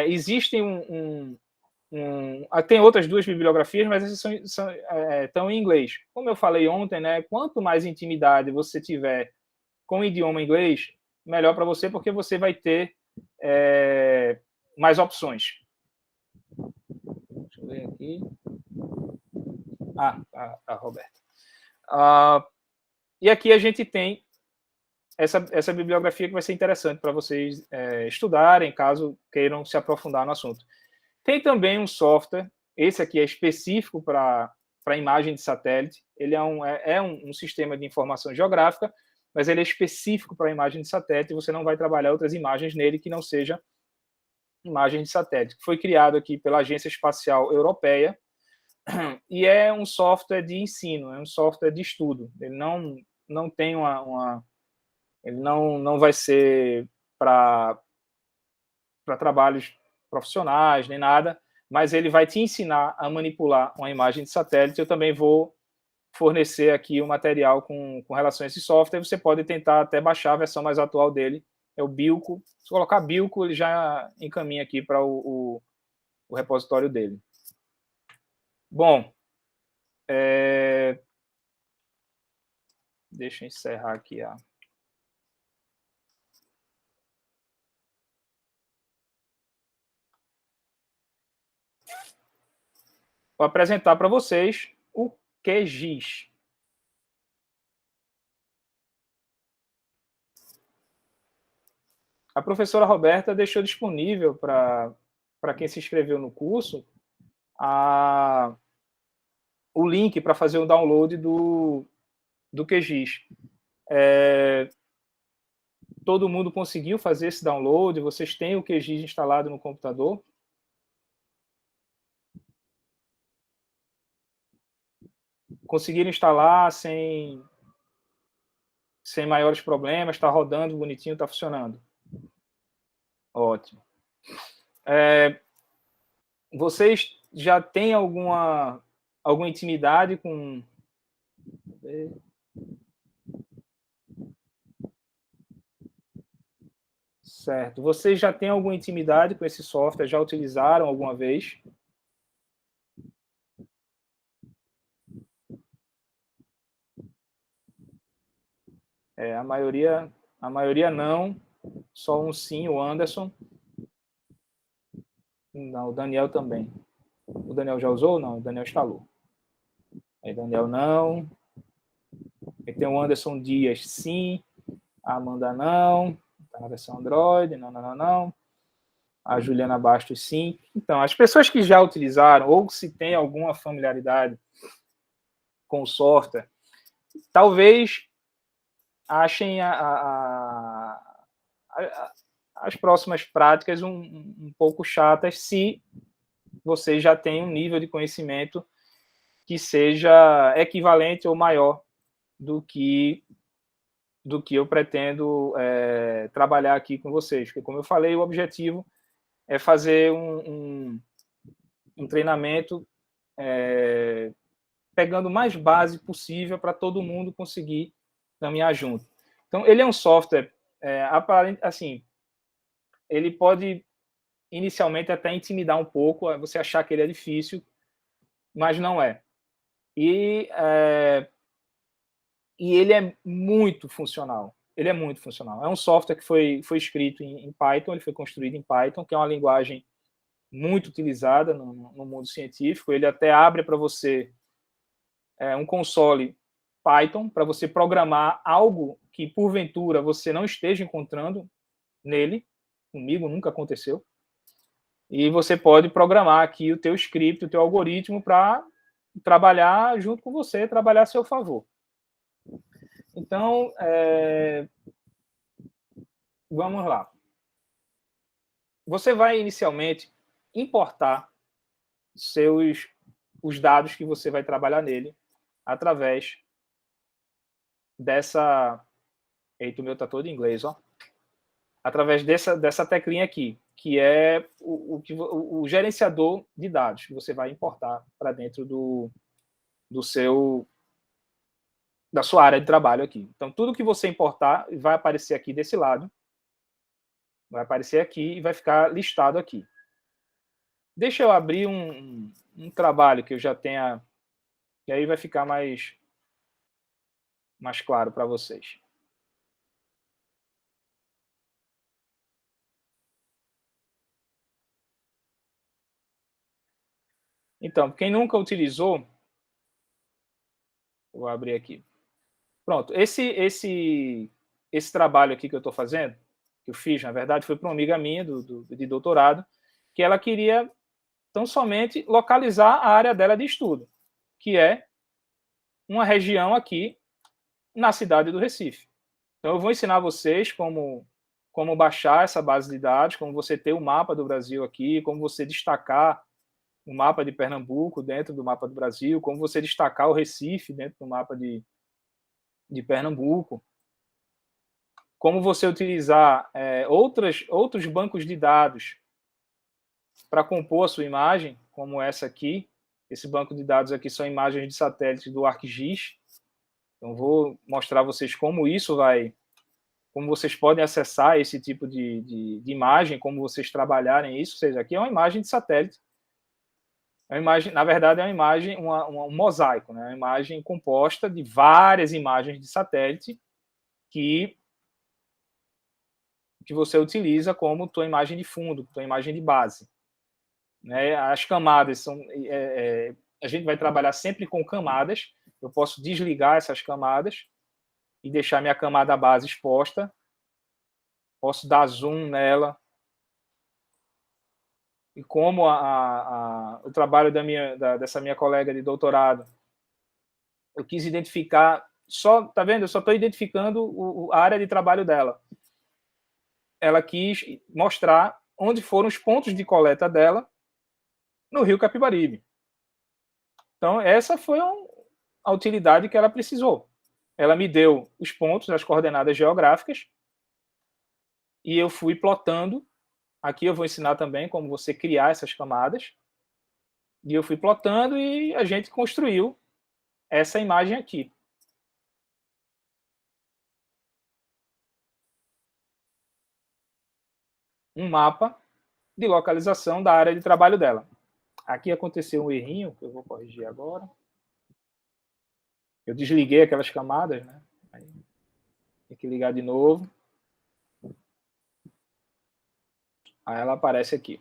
Existem tem outras duas bibliografias, mas essas estão em inglês. Como eu falei ontem, né, quanto mais intimidade você tiver com o idioma inglês, melhor para você, porque você vai ter mais opções. Deixa eu ver aqui. A Roberta. E aqui a gente tem essa bibliografia que vai ser interessante para vocês estudarem, caso queiram se aprofundar no assunto. Tem também um software, esse aqui é específico para imagem de satélite. Ele é um sistema de informação geográfica, mas ele é específico para imagem de satélite, e você não vai trabalhar outras imagens nele que não seja imagem de satélite. Foi criado aqui pela Agência Espacial Europeia e é um software de ensino, é um software de estudo. Ele não tem ele não vai ser para trabalhos profissionais, nem nada, mas ele vai te ensinar a manipular uma imagem de satélite. Eu também vou fornecer aqui o material com relação a esse software. Você pode tentar até baixar a versão mais atual dele, é o Bilco. Se colocar Bilco, ele já encaminha aqui para o repositório dele. Bom, deixa eu encerrar aqui Vou apresentar para vocês o QGIS. A professora Roberta deixou disponível para quem se inscreveu no curso o link para fazer o download do QGIS. Todo mundo conseguiu fazer esse download? Vocês têm o QGIS instalado no computador? Conseguiram instalar sem maiores problemas? Está rodando bonitinho, está funcionando? Ótimo. Vocês já têm alguma intimidade com... Certo. Vocês já têm alguma intimidade com esse software? Já utilizaram alguma vez? A maioria não, só um sim, o Anderson. Não, o Daniel também. O Daniel já usou? Não, o Daniel instalou. Aí, Daniel não. Aí tem o Anderson Dias, sim. A Amanda não. Está na versão Android, não. A Juliana Bastos, sim. Então, as pessoas que já utilizaram ou se tem alguma familiaridade com o software, talvez achem as próximas práticas um pouco chatas, se vocês já têm um nível de conhecimento que seja equivalente ou maior do que eu pretendo trabalhar aqui com vocês. Porque, como eu falei, o objetivo é fazer um treinamento pegando o mais base possível para todo mundo conseguir caminhar junto. Então, ele é um software, assim, ele pode inicialmente até intimidar um pouco, você achar que ele é difícil, mas não é. E ele é muito funcional. Ele é muito funcional. É um software que foi escrito em Python, ele foi construído em Python, que é uma linguagem muito utilizada no mundo científico. Ele até abre para você um console Python para você programar algo que, porventura, você não esteja encontrando nele. Comigo nunca aconteceu. E você pode programar aqui o teu script, o teu algoritmo para trabalhar junto com você, trabalhar a seu favor. Então, vamos lá. Você vai inicialmente importar os dados que você vai trabalhar nele através dessa... Eita, o meu está todo em inglês, ó. Através dessa teclinha aqui, que é o gerenciador de dados que você vai importar para dentro da sua área de trabalho aqui. Então, tudo que você importar vai aparecer aqui desse lado, vai aparecer aqui e vai ficar listado aqui. Deixa eu abrir um trabalho que eu já tenha, e aí vai ficar mais claro para vocês. Então, quem nunca utilizou, vou abrir aqui. Pronto, esse trabalho aqui que eu estou fazendo, que eu fiz, na verdade, foi para uma amiga minha de doutorado, que ela queria tão somente localizar a área dela de estudo, que é uma região aqui na cidade do Recife. Então, eu vou ensinar vocês como baixar essa base de dados, como você ter o mapa do Brasil aqui, como você destacar o mapa de Pernambuco dentro do mapa do Brasil, como você destacar o Recife dentro do mapa de Pernambuco, como você utilizar outros bancos de dados para compor a sua imagem, como essa aqui. Esse banco de dados aqui são imagens de satélite do ArcGIS. Então, vou mostrar a vocês como vocês podem acessar esse tipo de imagem, como vocês trabalharem isso. Ou seja, aqui é uma imagem de satélite. É uma imagem, na verdade, é uma imagem, um mosaico, né? Uma imagem composta de várias imagens de satélite que você utiliza como tua imagem de fundo, tua imagem de base. Né? As camadas são... a gente vai trabalhar sempre com camadas. Eu posso desligar essas camadas e deixar minha camada base exposta. Posso dar zoom nela. E como o trabalho dessa minha colega de doutorado, eu quis identificar... Tá vendo? Eu só estou identificando a área de trabalho dela. Ela quis mostrar onde foram os pontos de coleta dela no Rio Capibaribe. Então, essa foi a utilidade que ela precisou. Ela me deu os pontos, as coordenadas geográficas, e eu fui plotando. Aqui eu vou ensinar também como você criar essas camadas. E eu fui plotando e a gente construiu essa imagem aqui. Um mapa de localização da área de trabalho dela. Aqui aconteceu um errinho, que eu vou corrigir agora. Eu desliguei aquelas camadas, né? Aí, tem que ligar de novo. Aí ela aparece aqui.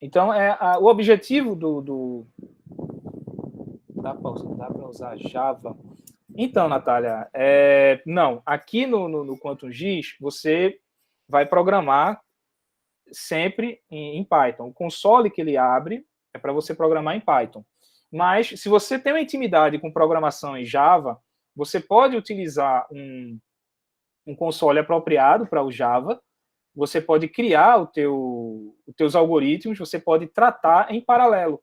Então, o objetivo Dá para usar Java? Então, Natália, não. Aqui no QuantumGIS, você vai programar sempre em Python. O console que ele abre é para você programar em Python. Mas, se você tem uma intimidade com programação em Java, você pode utilizar um console apropriado para o Java, você pode criar os teus algoritmos, você pode tratar em paralelo.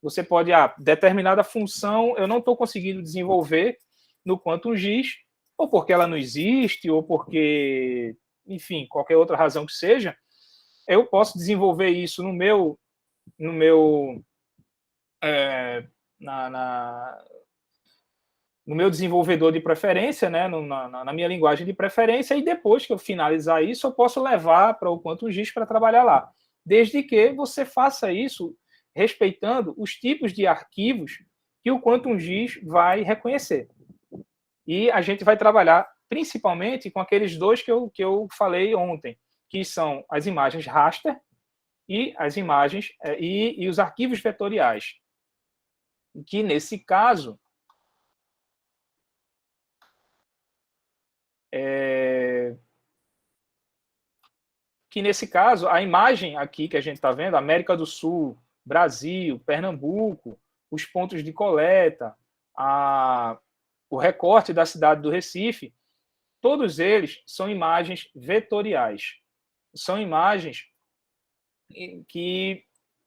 Você pode, determinada função eu não estou conseguindo desenvolver no QuantumGIS, ou porque ela não existe, ou porque enfim, qualquer outra razão que seja, eu posso desenvolver isso no meu no meu desenvolvedor de preferência, né, na minha linguagem de preferência, e depois que eu finalizar isso, eu posso levar para o Quantum GIS para trabalhar lá. Desde que você faça isso respeitando os tipos de arquivos que o Quantum GIS vai reconhecer. E a gente vai trabalhar principalmente com aqueles dois que eu falei ontem, que são as imagens raster e as imagens e os arquivos vetoriais. Que nesse caso a imagem aqui que a gente está vendo, América do Sul, Brasil, Pernambuco, os pontos de coleta, o recorte da cidade do Recife, todos eles são imagens vetoriais. São imagens que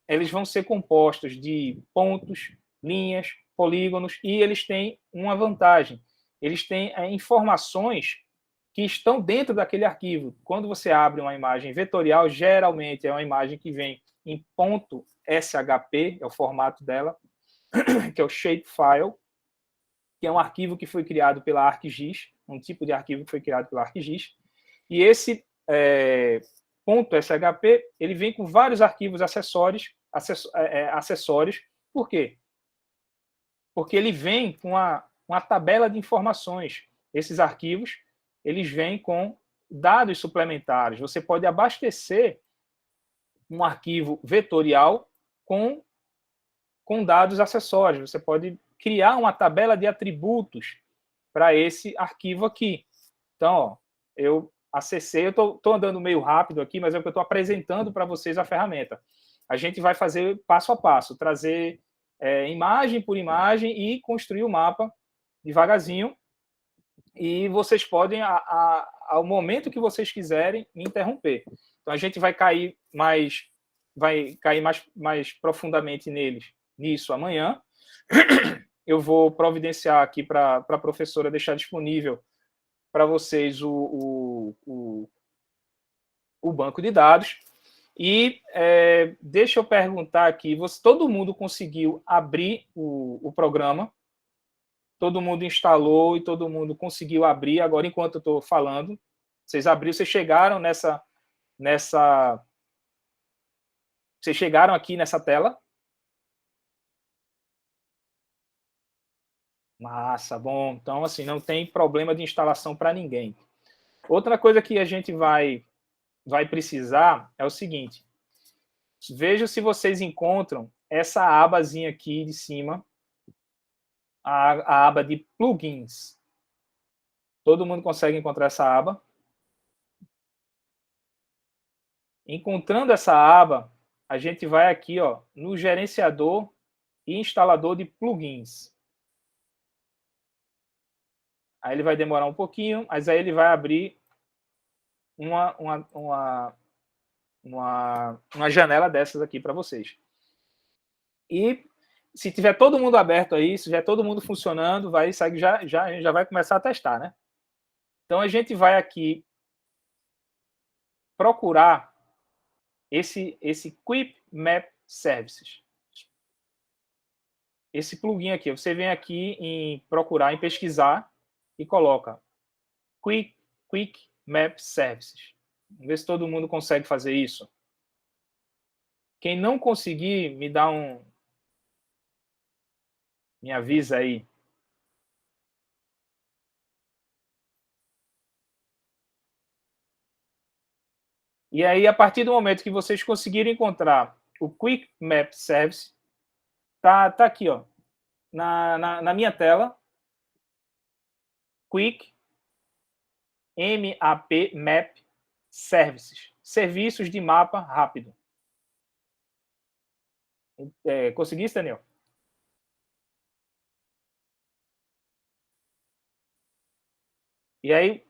eles vão ser compostos de pontos, linhas, polígonos, e eles têm uma vantagem. Eles têm informações que estão dentro daquele arquivo. Quando você abre uma imagem vetorial, geralmente é uma imagem que vem em ponto .shp, é o formato dela, que é o shapefile, que é um arquivo que foi criado pela ArcGIS, um tipo de arquivo que foi criado pela ArcGIS, e esse ponto .shp, ele vem com vários arquivos acessórios. Por quê? Porque ele vem com uma tabela de informações. Esses arquivos, eles vêm com dados suplementares. Você pode abastecer um arquivo vetorial com dados acessórios. Você pode criar uma tabela de atributos para esse arquivo aqui. Então, ó, eu acessei, eu estou andando meio rápido aqui, mas é porque eu estou apresentando para vocês a ferramenta. A gente vai fazer passo a passo, trazer imagem por imagem e construir o mapa devagarzinho. E vocês podem, ao momento que vocês quiserem, me interromper. Então, a gente vai cair mais profundamente nisso amanhã. Eu vou providenciar aqui para a professora deixar disponível para vocês o banco de dados. E deixa eu perguntar aqui, todo mundo conseguiu abrir o programa? Todo mundo instalou e todo mundo conseguiu abrir agora enquanto eu estou falando? Vocês abriram, vocês chegaram vocês chegaram aqui nessa tela? Massa, bom. Então, assim, não tem problema de instalação para ninguém. Outra coisa que a gente vai precisar é o seguinte. Veja se vocês encontram essa abazinha aqui de cima, a aba de plugins. Todo mundo consegue encontrar essa aba? Encontrando essa aba, a gente vai aqui, ó, no gerenciador e instalador de plugins. Aí ele vai demorar um pouquinho, mas aí ele vai abrir uma janela dessas aqui para vocês. E se tiver todo mundo aberto aí, se tiver todo mundo funcionando, já vai começar a testar, né? Então a gente vai aqui procurar esse Quick Map Services. Esse plugin aqui, você vem aqui em procurar, em pesquisar e coloca Quick Map Services. Vamos ver se todo mundo consegue fazer isso. Quem não conseguir, me avisa aí. E aí, a partir do momento que vocês conseguirem encontrar o Quick Map Service, tá aqui, ó, na minha tela, Quick MAP Map Services, serviços de mapa rápido. Conseguiste, Daniel? E aí,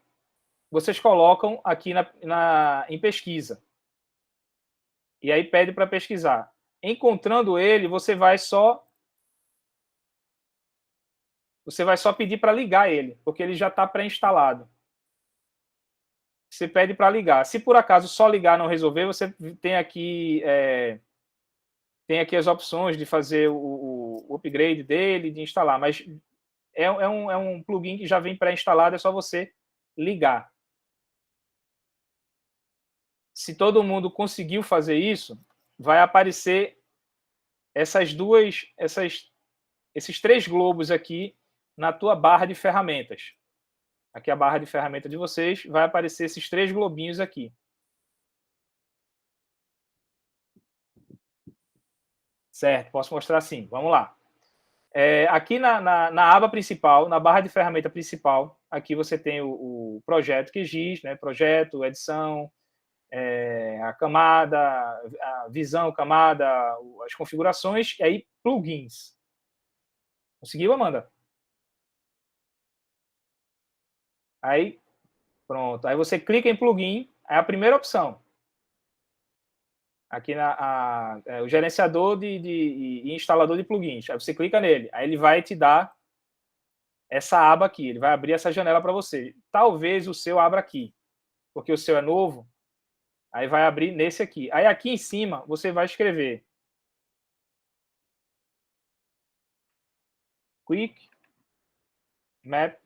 vocês colocam aqui em pesquisa. E aí pede para pesquisar. Encontrando ele, você vai só pedir para ligar ele, porque ele já está pré-instalado. você pede para ligar. Se por acaso só ligar não resolver, você tem aqui as opções de fazer o upgrade dele, de instalar, mas é um plugin que já vem pré-instalado, é só você ligar. Se todo mundo conseguiu fazer isso, vai aparecer esses 3 globos aqui na tua barra de ferramentas. Aqui a barra de ferramenta de vocês, vai aparecer esses 3 globinhos aqui. Certo, posso mostrar assim, vamos lá. Aqui na aba principal, na barra de ferramenta principal, aqui você tem o projeto QGIS, né, projeto, edição, a camada, a visão, camada, as configurações, e aí plugins. Conseguiu, Amanda? Aí, pronto. Aí você clica em plugin, é a primeira opção. Aqui o gerenciador e instalador de plugins. Aí você clica nele, aí ele vai te dar essa aba aqui, ele vai abrir essa janela para você. Talvez o seu abra aqui, porque o seu é novo, aí vai abrir nesse aqui. Aí aqui em cima você vai escrever Quick Map.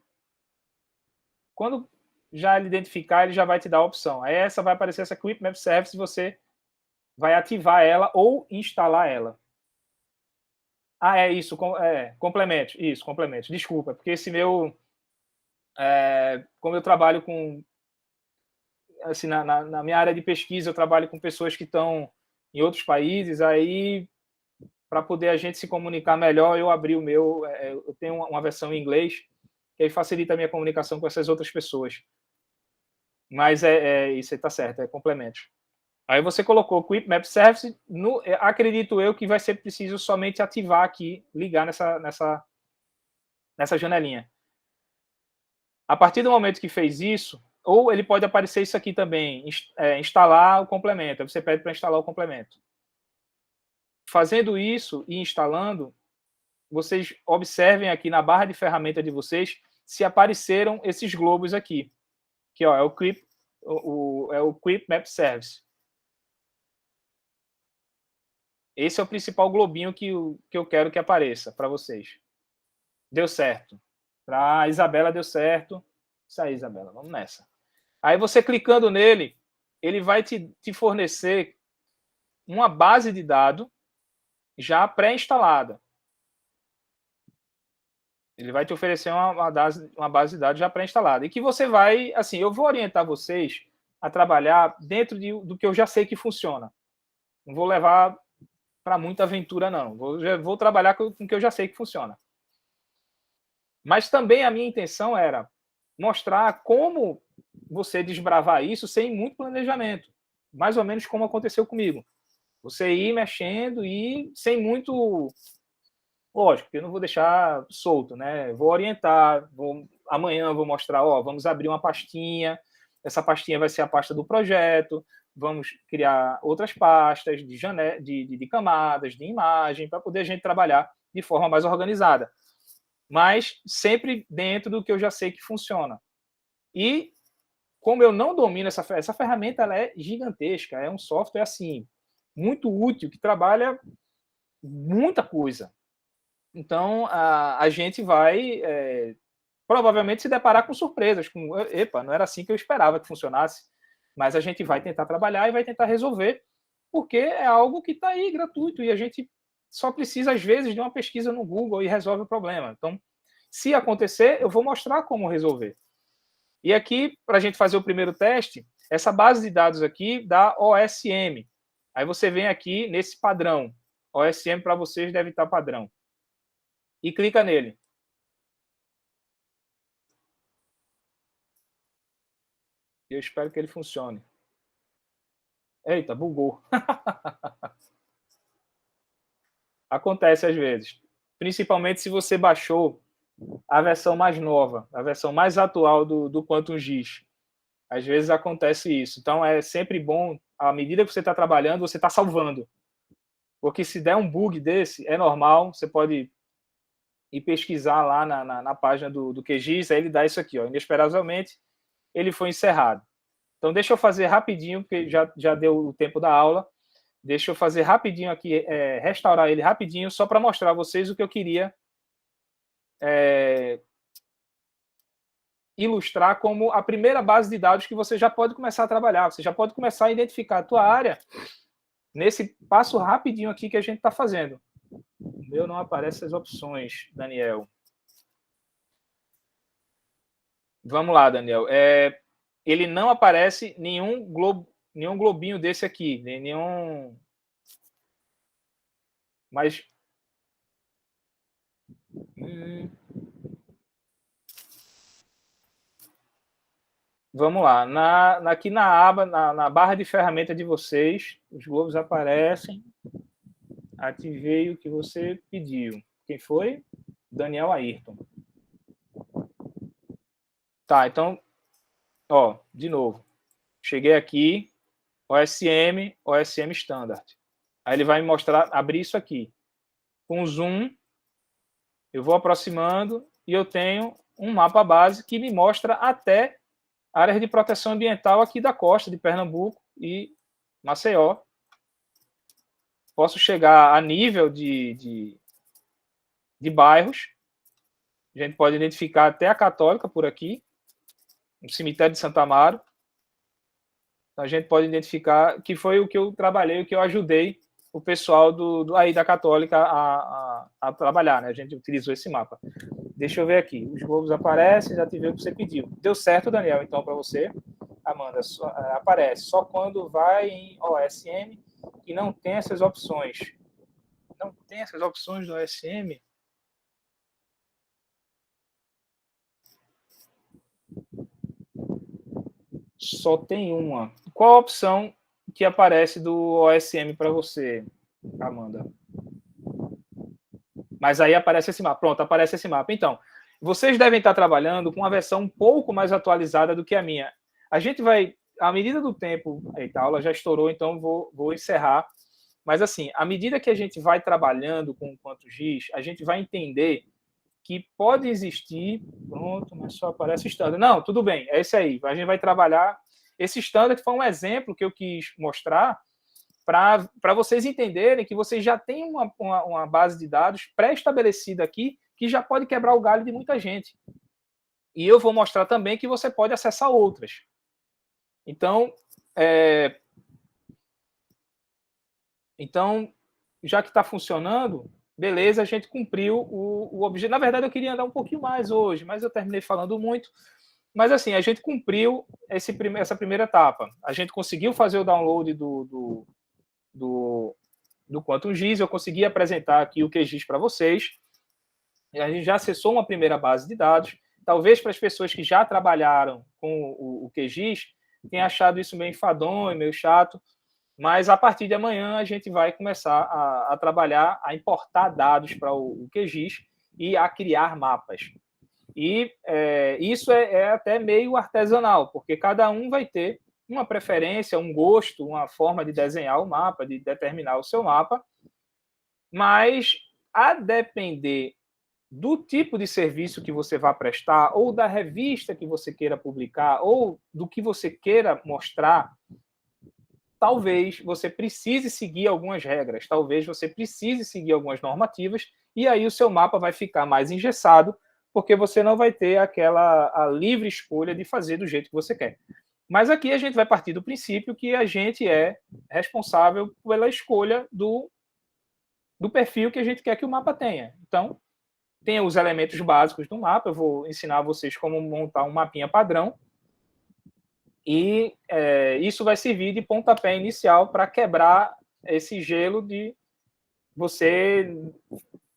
Quando já ele identificar, ele já vai te dar a opção. Aí essa vai aparecer essa Quick Map Service, você vai ativar ela ou instalar ela. É isso, complemento. Isso, complemento. Desculpa, porque esse meu, como eu trabalho com, assim, na minha área de pesquisa, eu trabalho com pessoas que estão em outros países, aí, para poder a gente se comunicar melhor, eu abri o meu, eu tenho uma versão em inglês, que aí facilita a minha comunicação com essas outras pessoas. Mas isso aí está certo, é complemento. Aí você colocou Quick Map Service, acredito eu que vai ser preciso somente ativar aqui, ligar nessa janelinha. A partir do momento que fez isso, ou ele pode aparecer isso aqui também, instalar o complemento, aí você pede para instalar o complemento. Fazendo isso e instalando, vocês observem aqui na barra de ferramenta de vocês se apareceram esses globos aqui, que ó, é o Quick Map Service. Esse é o principal globinho que eu quero que apareça para vocês. Deu certo. Para a Isabela deu certo. Isso aí, Isabela, vamos nessa. Aí você clicando nele, ele vai te fornecer uma base de dados já pré-instalada. Ele vai te oferecer uma base de dados já pré-instalada. E que você vai, assim, eu vou orientar vocês a trabalhar dentro do que eu já sei que funciona. Não vou levar para muita aventura, não. Vou trabalhar com o que eu já sei que funciona. Mas também a minha intenção era mostrar como você desbravar isso sem muito planejamento. Mais ou menos como aconteceu comigo. Você ir mexendo e sem muito... Lógico, eu não vou deixar solto, né? Vou orientar, amanhã vou mostrar, vamos abrir uma pastinha, essa pastinha vai ser a pasta do projeto, vamos criar outras pastas de camadas, de imagem, para poder a gente trabalhar de forma mais organizada. Mas sempre dentro do que eu já sei que funciona. E como eu não domino essa ferramenta, ela é gigantesca, é um software assim muito útil que trabalha muita coisa. Então a gente vai provavelmente se deparar com surpresas, não era assim que eu esperava que funcionasse, mas a gente vai tentar trabalhar e vai tentar resolver, porque é algo que está aí gratuito e a gente só precisa às vezes de uma pesquisa no Google e resolve o problema. Então, se acontecer, eu vou mostrar como resolver. E aqui, para a gente fazer o primeiro teste, essa base de dados aqui da OSM. Aí você vem aqui nesse padrão. OSM para vocês deve estar padrão. E clica nele. Eu espero que ele funcione. Eita, bugou. Acontece às vezes. Principalmente se você baixou a versão mais nova, a versão mais atual do Quantum GIS. Às vezes acontece isso. Então é sempre bom, à medida que você está trabalhando, você está salvando. Porque se der um bug desse, é normal, você pode ir pesquisar lá na página do QGIS, aí ele dá isso aqui, ó, inesperadamente, ele foi encerrado. Então, deixa eu fazer rapidinho, porque já deu o tempo da aula. Deixa eu fazer rapidinho aqui, restaurar ele rapidinho, só para mostrar a vocês o que eu queria ilustrar como a primeira base de dados que você já pode começar a trabalhar. Você já pode começar a identificar a tua área nesse passo rapidinho aqui que a gente está fazendo. O meu não aparece as opções, Daniel. Vamos lá, Daniel. Ele não aparece nenhum globinho desse aqui, nenhum... Mas... Vamos lá. Aqui na aba, na barra de ferramenta de vocês, os globos aparecem. Ativei o que você pediu. Quem foi? Daniel Ayrton. Tá, então, ó, de novo. Cheguei aqui, OSM Standard. Aí ele vai me mostrar, abrir isso aqui. Com zoom, eu vou aproximando e eu tenho um mapa base que me mostra até áreas de proteção ambiental aqui da costa de Pernambuco e Maceió. Posso chegar a nível de bairros. A gente pode identificar até a Católica por aqui, o cemitério de Santa Amaro. A gente pode identificar que foi o que eu trabalhei, o que eu ajudei o pessoal aí da Católica a trabalhar, né? A gente utilizou esse mapa. Deixa eu ver aqui. Os globos aparecem, já tive o que você pediu. Deu certo, Daniel, então, para você. Amanda, aparece só quando vai em OSM e não tem essas opções. Não tem essas opções do OSM? Só tem uma. Qual a opção que aparece do OSM para você, Amanda? Mas aí aparece esse mapa. Pronto, aparece esse mapa. Então, vocês devem estar trabalhando com uma versão um pouco mais atualizada do que a minha. A gente vai, à medida do tempo, eita, a aula já estourou, então vou encerrar. Mas, assim, à medida que a gente vai trabalhando com o QuantoGIS, a gente vai entender que pode existir... Pronto, mas só aparece standard. Não, tudo bem, é esse aí. A gente vai trabalhar... Esse standard foi um exemplo que eu quis mostrar para vocês entenderem que vocês já têm uma base de dados pré-estabelecida aqui que já pode quebrar o galho de muita gente. E eu vou mostrar também que você pode acessar outras. Então, já que está funcionando, beleza, a gente cumpriu o objetivo. Na verdade, eu queria andar um pouquinho mais hoje, mas eu terminei falando muito. Mas, assim, a gente cumpriu essa primeira etapa. A gente conseguiu fazer o download do QuantoGIS, eu consegui apresentar aqui o QGIS para vocês. A gente já acessou uma primeira base de dados. Talvez para as pessoas que já trabalharam com o QGIS tenham achado isso meio enfadonho, meio chato, mas a partir de amanhã a gente vai começar a trabalhar, a importar dados para o QGIS e a criar mapas. E isso é até meio artesanal, porque cada um vai ter uma preferência, um gosto, uma forma de desenhar o mapa, de determinar o seu mapa, mas a depender do tipo de serviço que você vai prestar, ou da revista que você queira publicar, ou do que você queira mostrar, talvez você precise seguir algumas regras, talvez você precise seguir algumas normativas, e aí o seu mapa vai ficar mais engessado, porque você não vai ter a livre escolha de fazer do jeito que você quer. Mas aqui a gente vai partir do princípio que a gente é responsável pela escolha do perfil que a gente quer que o mapa tenha. Então, tem os elementos básicos do mapa, eu vou ensinar a vocês como montar um mapinha padrão, e isso vai servir de pontapé inicial para quebrar esse gelo de você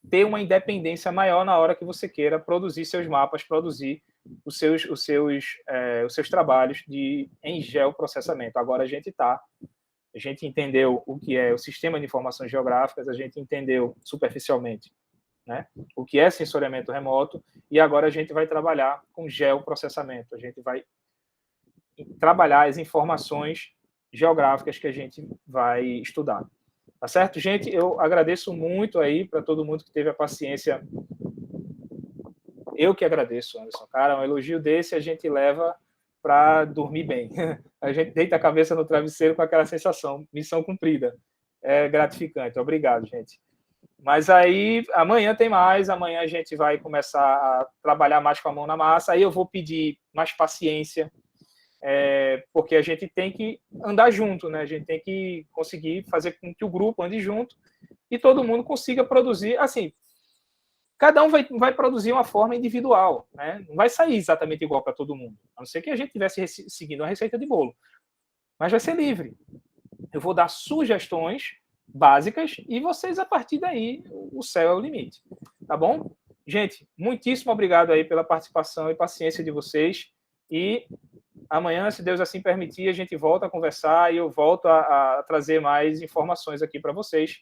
ter uma independência maior na hora que você queira produzir seus mapas, produzir os seus trabalhos em geoprocessamento. Agora a gente entendeu o que é o sistema de informações geográficas, a gente entendeu superficialmente, né, o que é sensoriamento remoto, e agora a gente vai trabalhar com geoprocessamento, a gente vai trabalhar as informações geográficas que a gente vai estudar. Tá certo, gente? Eu agradeço muito aí para todo mundo que teve a paciência. Eu que agradeço, Anderson. Cara, um elogio desse a gente leva para dormir bem. A gente deita a cabeça no travesseiro com aquela sensação, missão cumprida. É gratificante. Obrigado, gente. Mas aí, amanhã tem mais, amanhã a gente vai começar a trabalhar mais com a mão na massa, aí eu vou pedir mais paciência, porque a gente tem que andar junto, né? A gente tem que conseguir fazer com que o grupo ande junto e todo mundo consiga produzir, assim, cada um vai produzir uma forma individual, né? Não vai sair exatamente igual para todo mundo, a não ser que a gente estivesse seguindo uma receita de bolo, mas vai ser livre. Eu vou dar sugestões básicas e vocês, a partir daí, o céu é o limite. Tá bom? Gente, muitíssimo obrigado aí pela participação e paciência de vocês. E amanhã, se Deus assim permitir, a gente volta a conversar e eu volto a trazer mais informações aqui para vocês.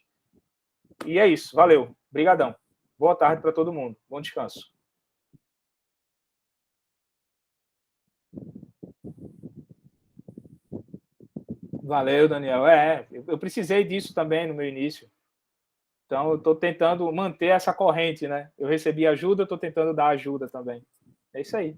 E é isso. Valeu. Obrigadão. Boa tarde para todo mundo. Bom descanso. Valeu, Daniel. Eu precisei disso também no meu início. Então, eu estou tentando manter essa corrente, né? Eu recebi ajuda, estou tentando dar ajuda também. É isso aí.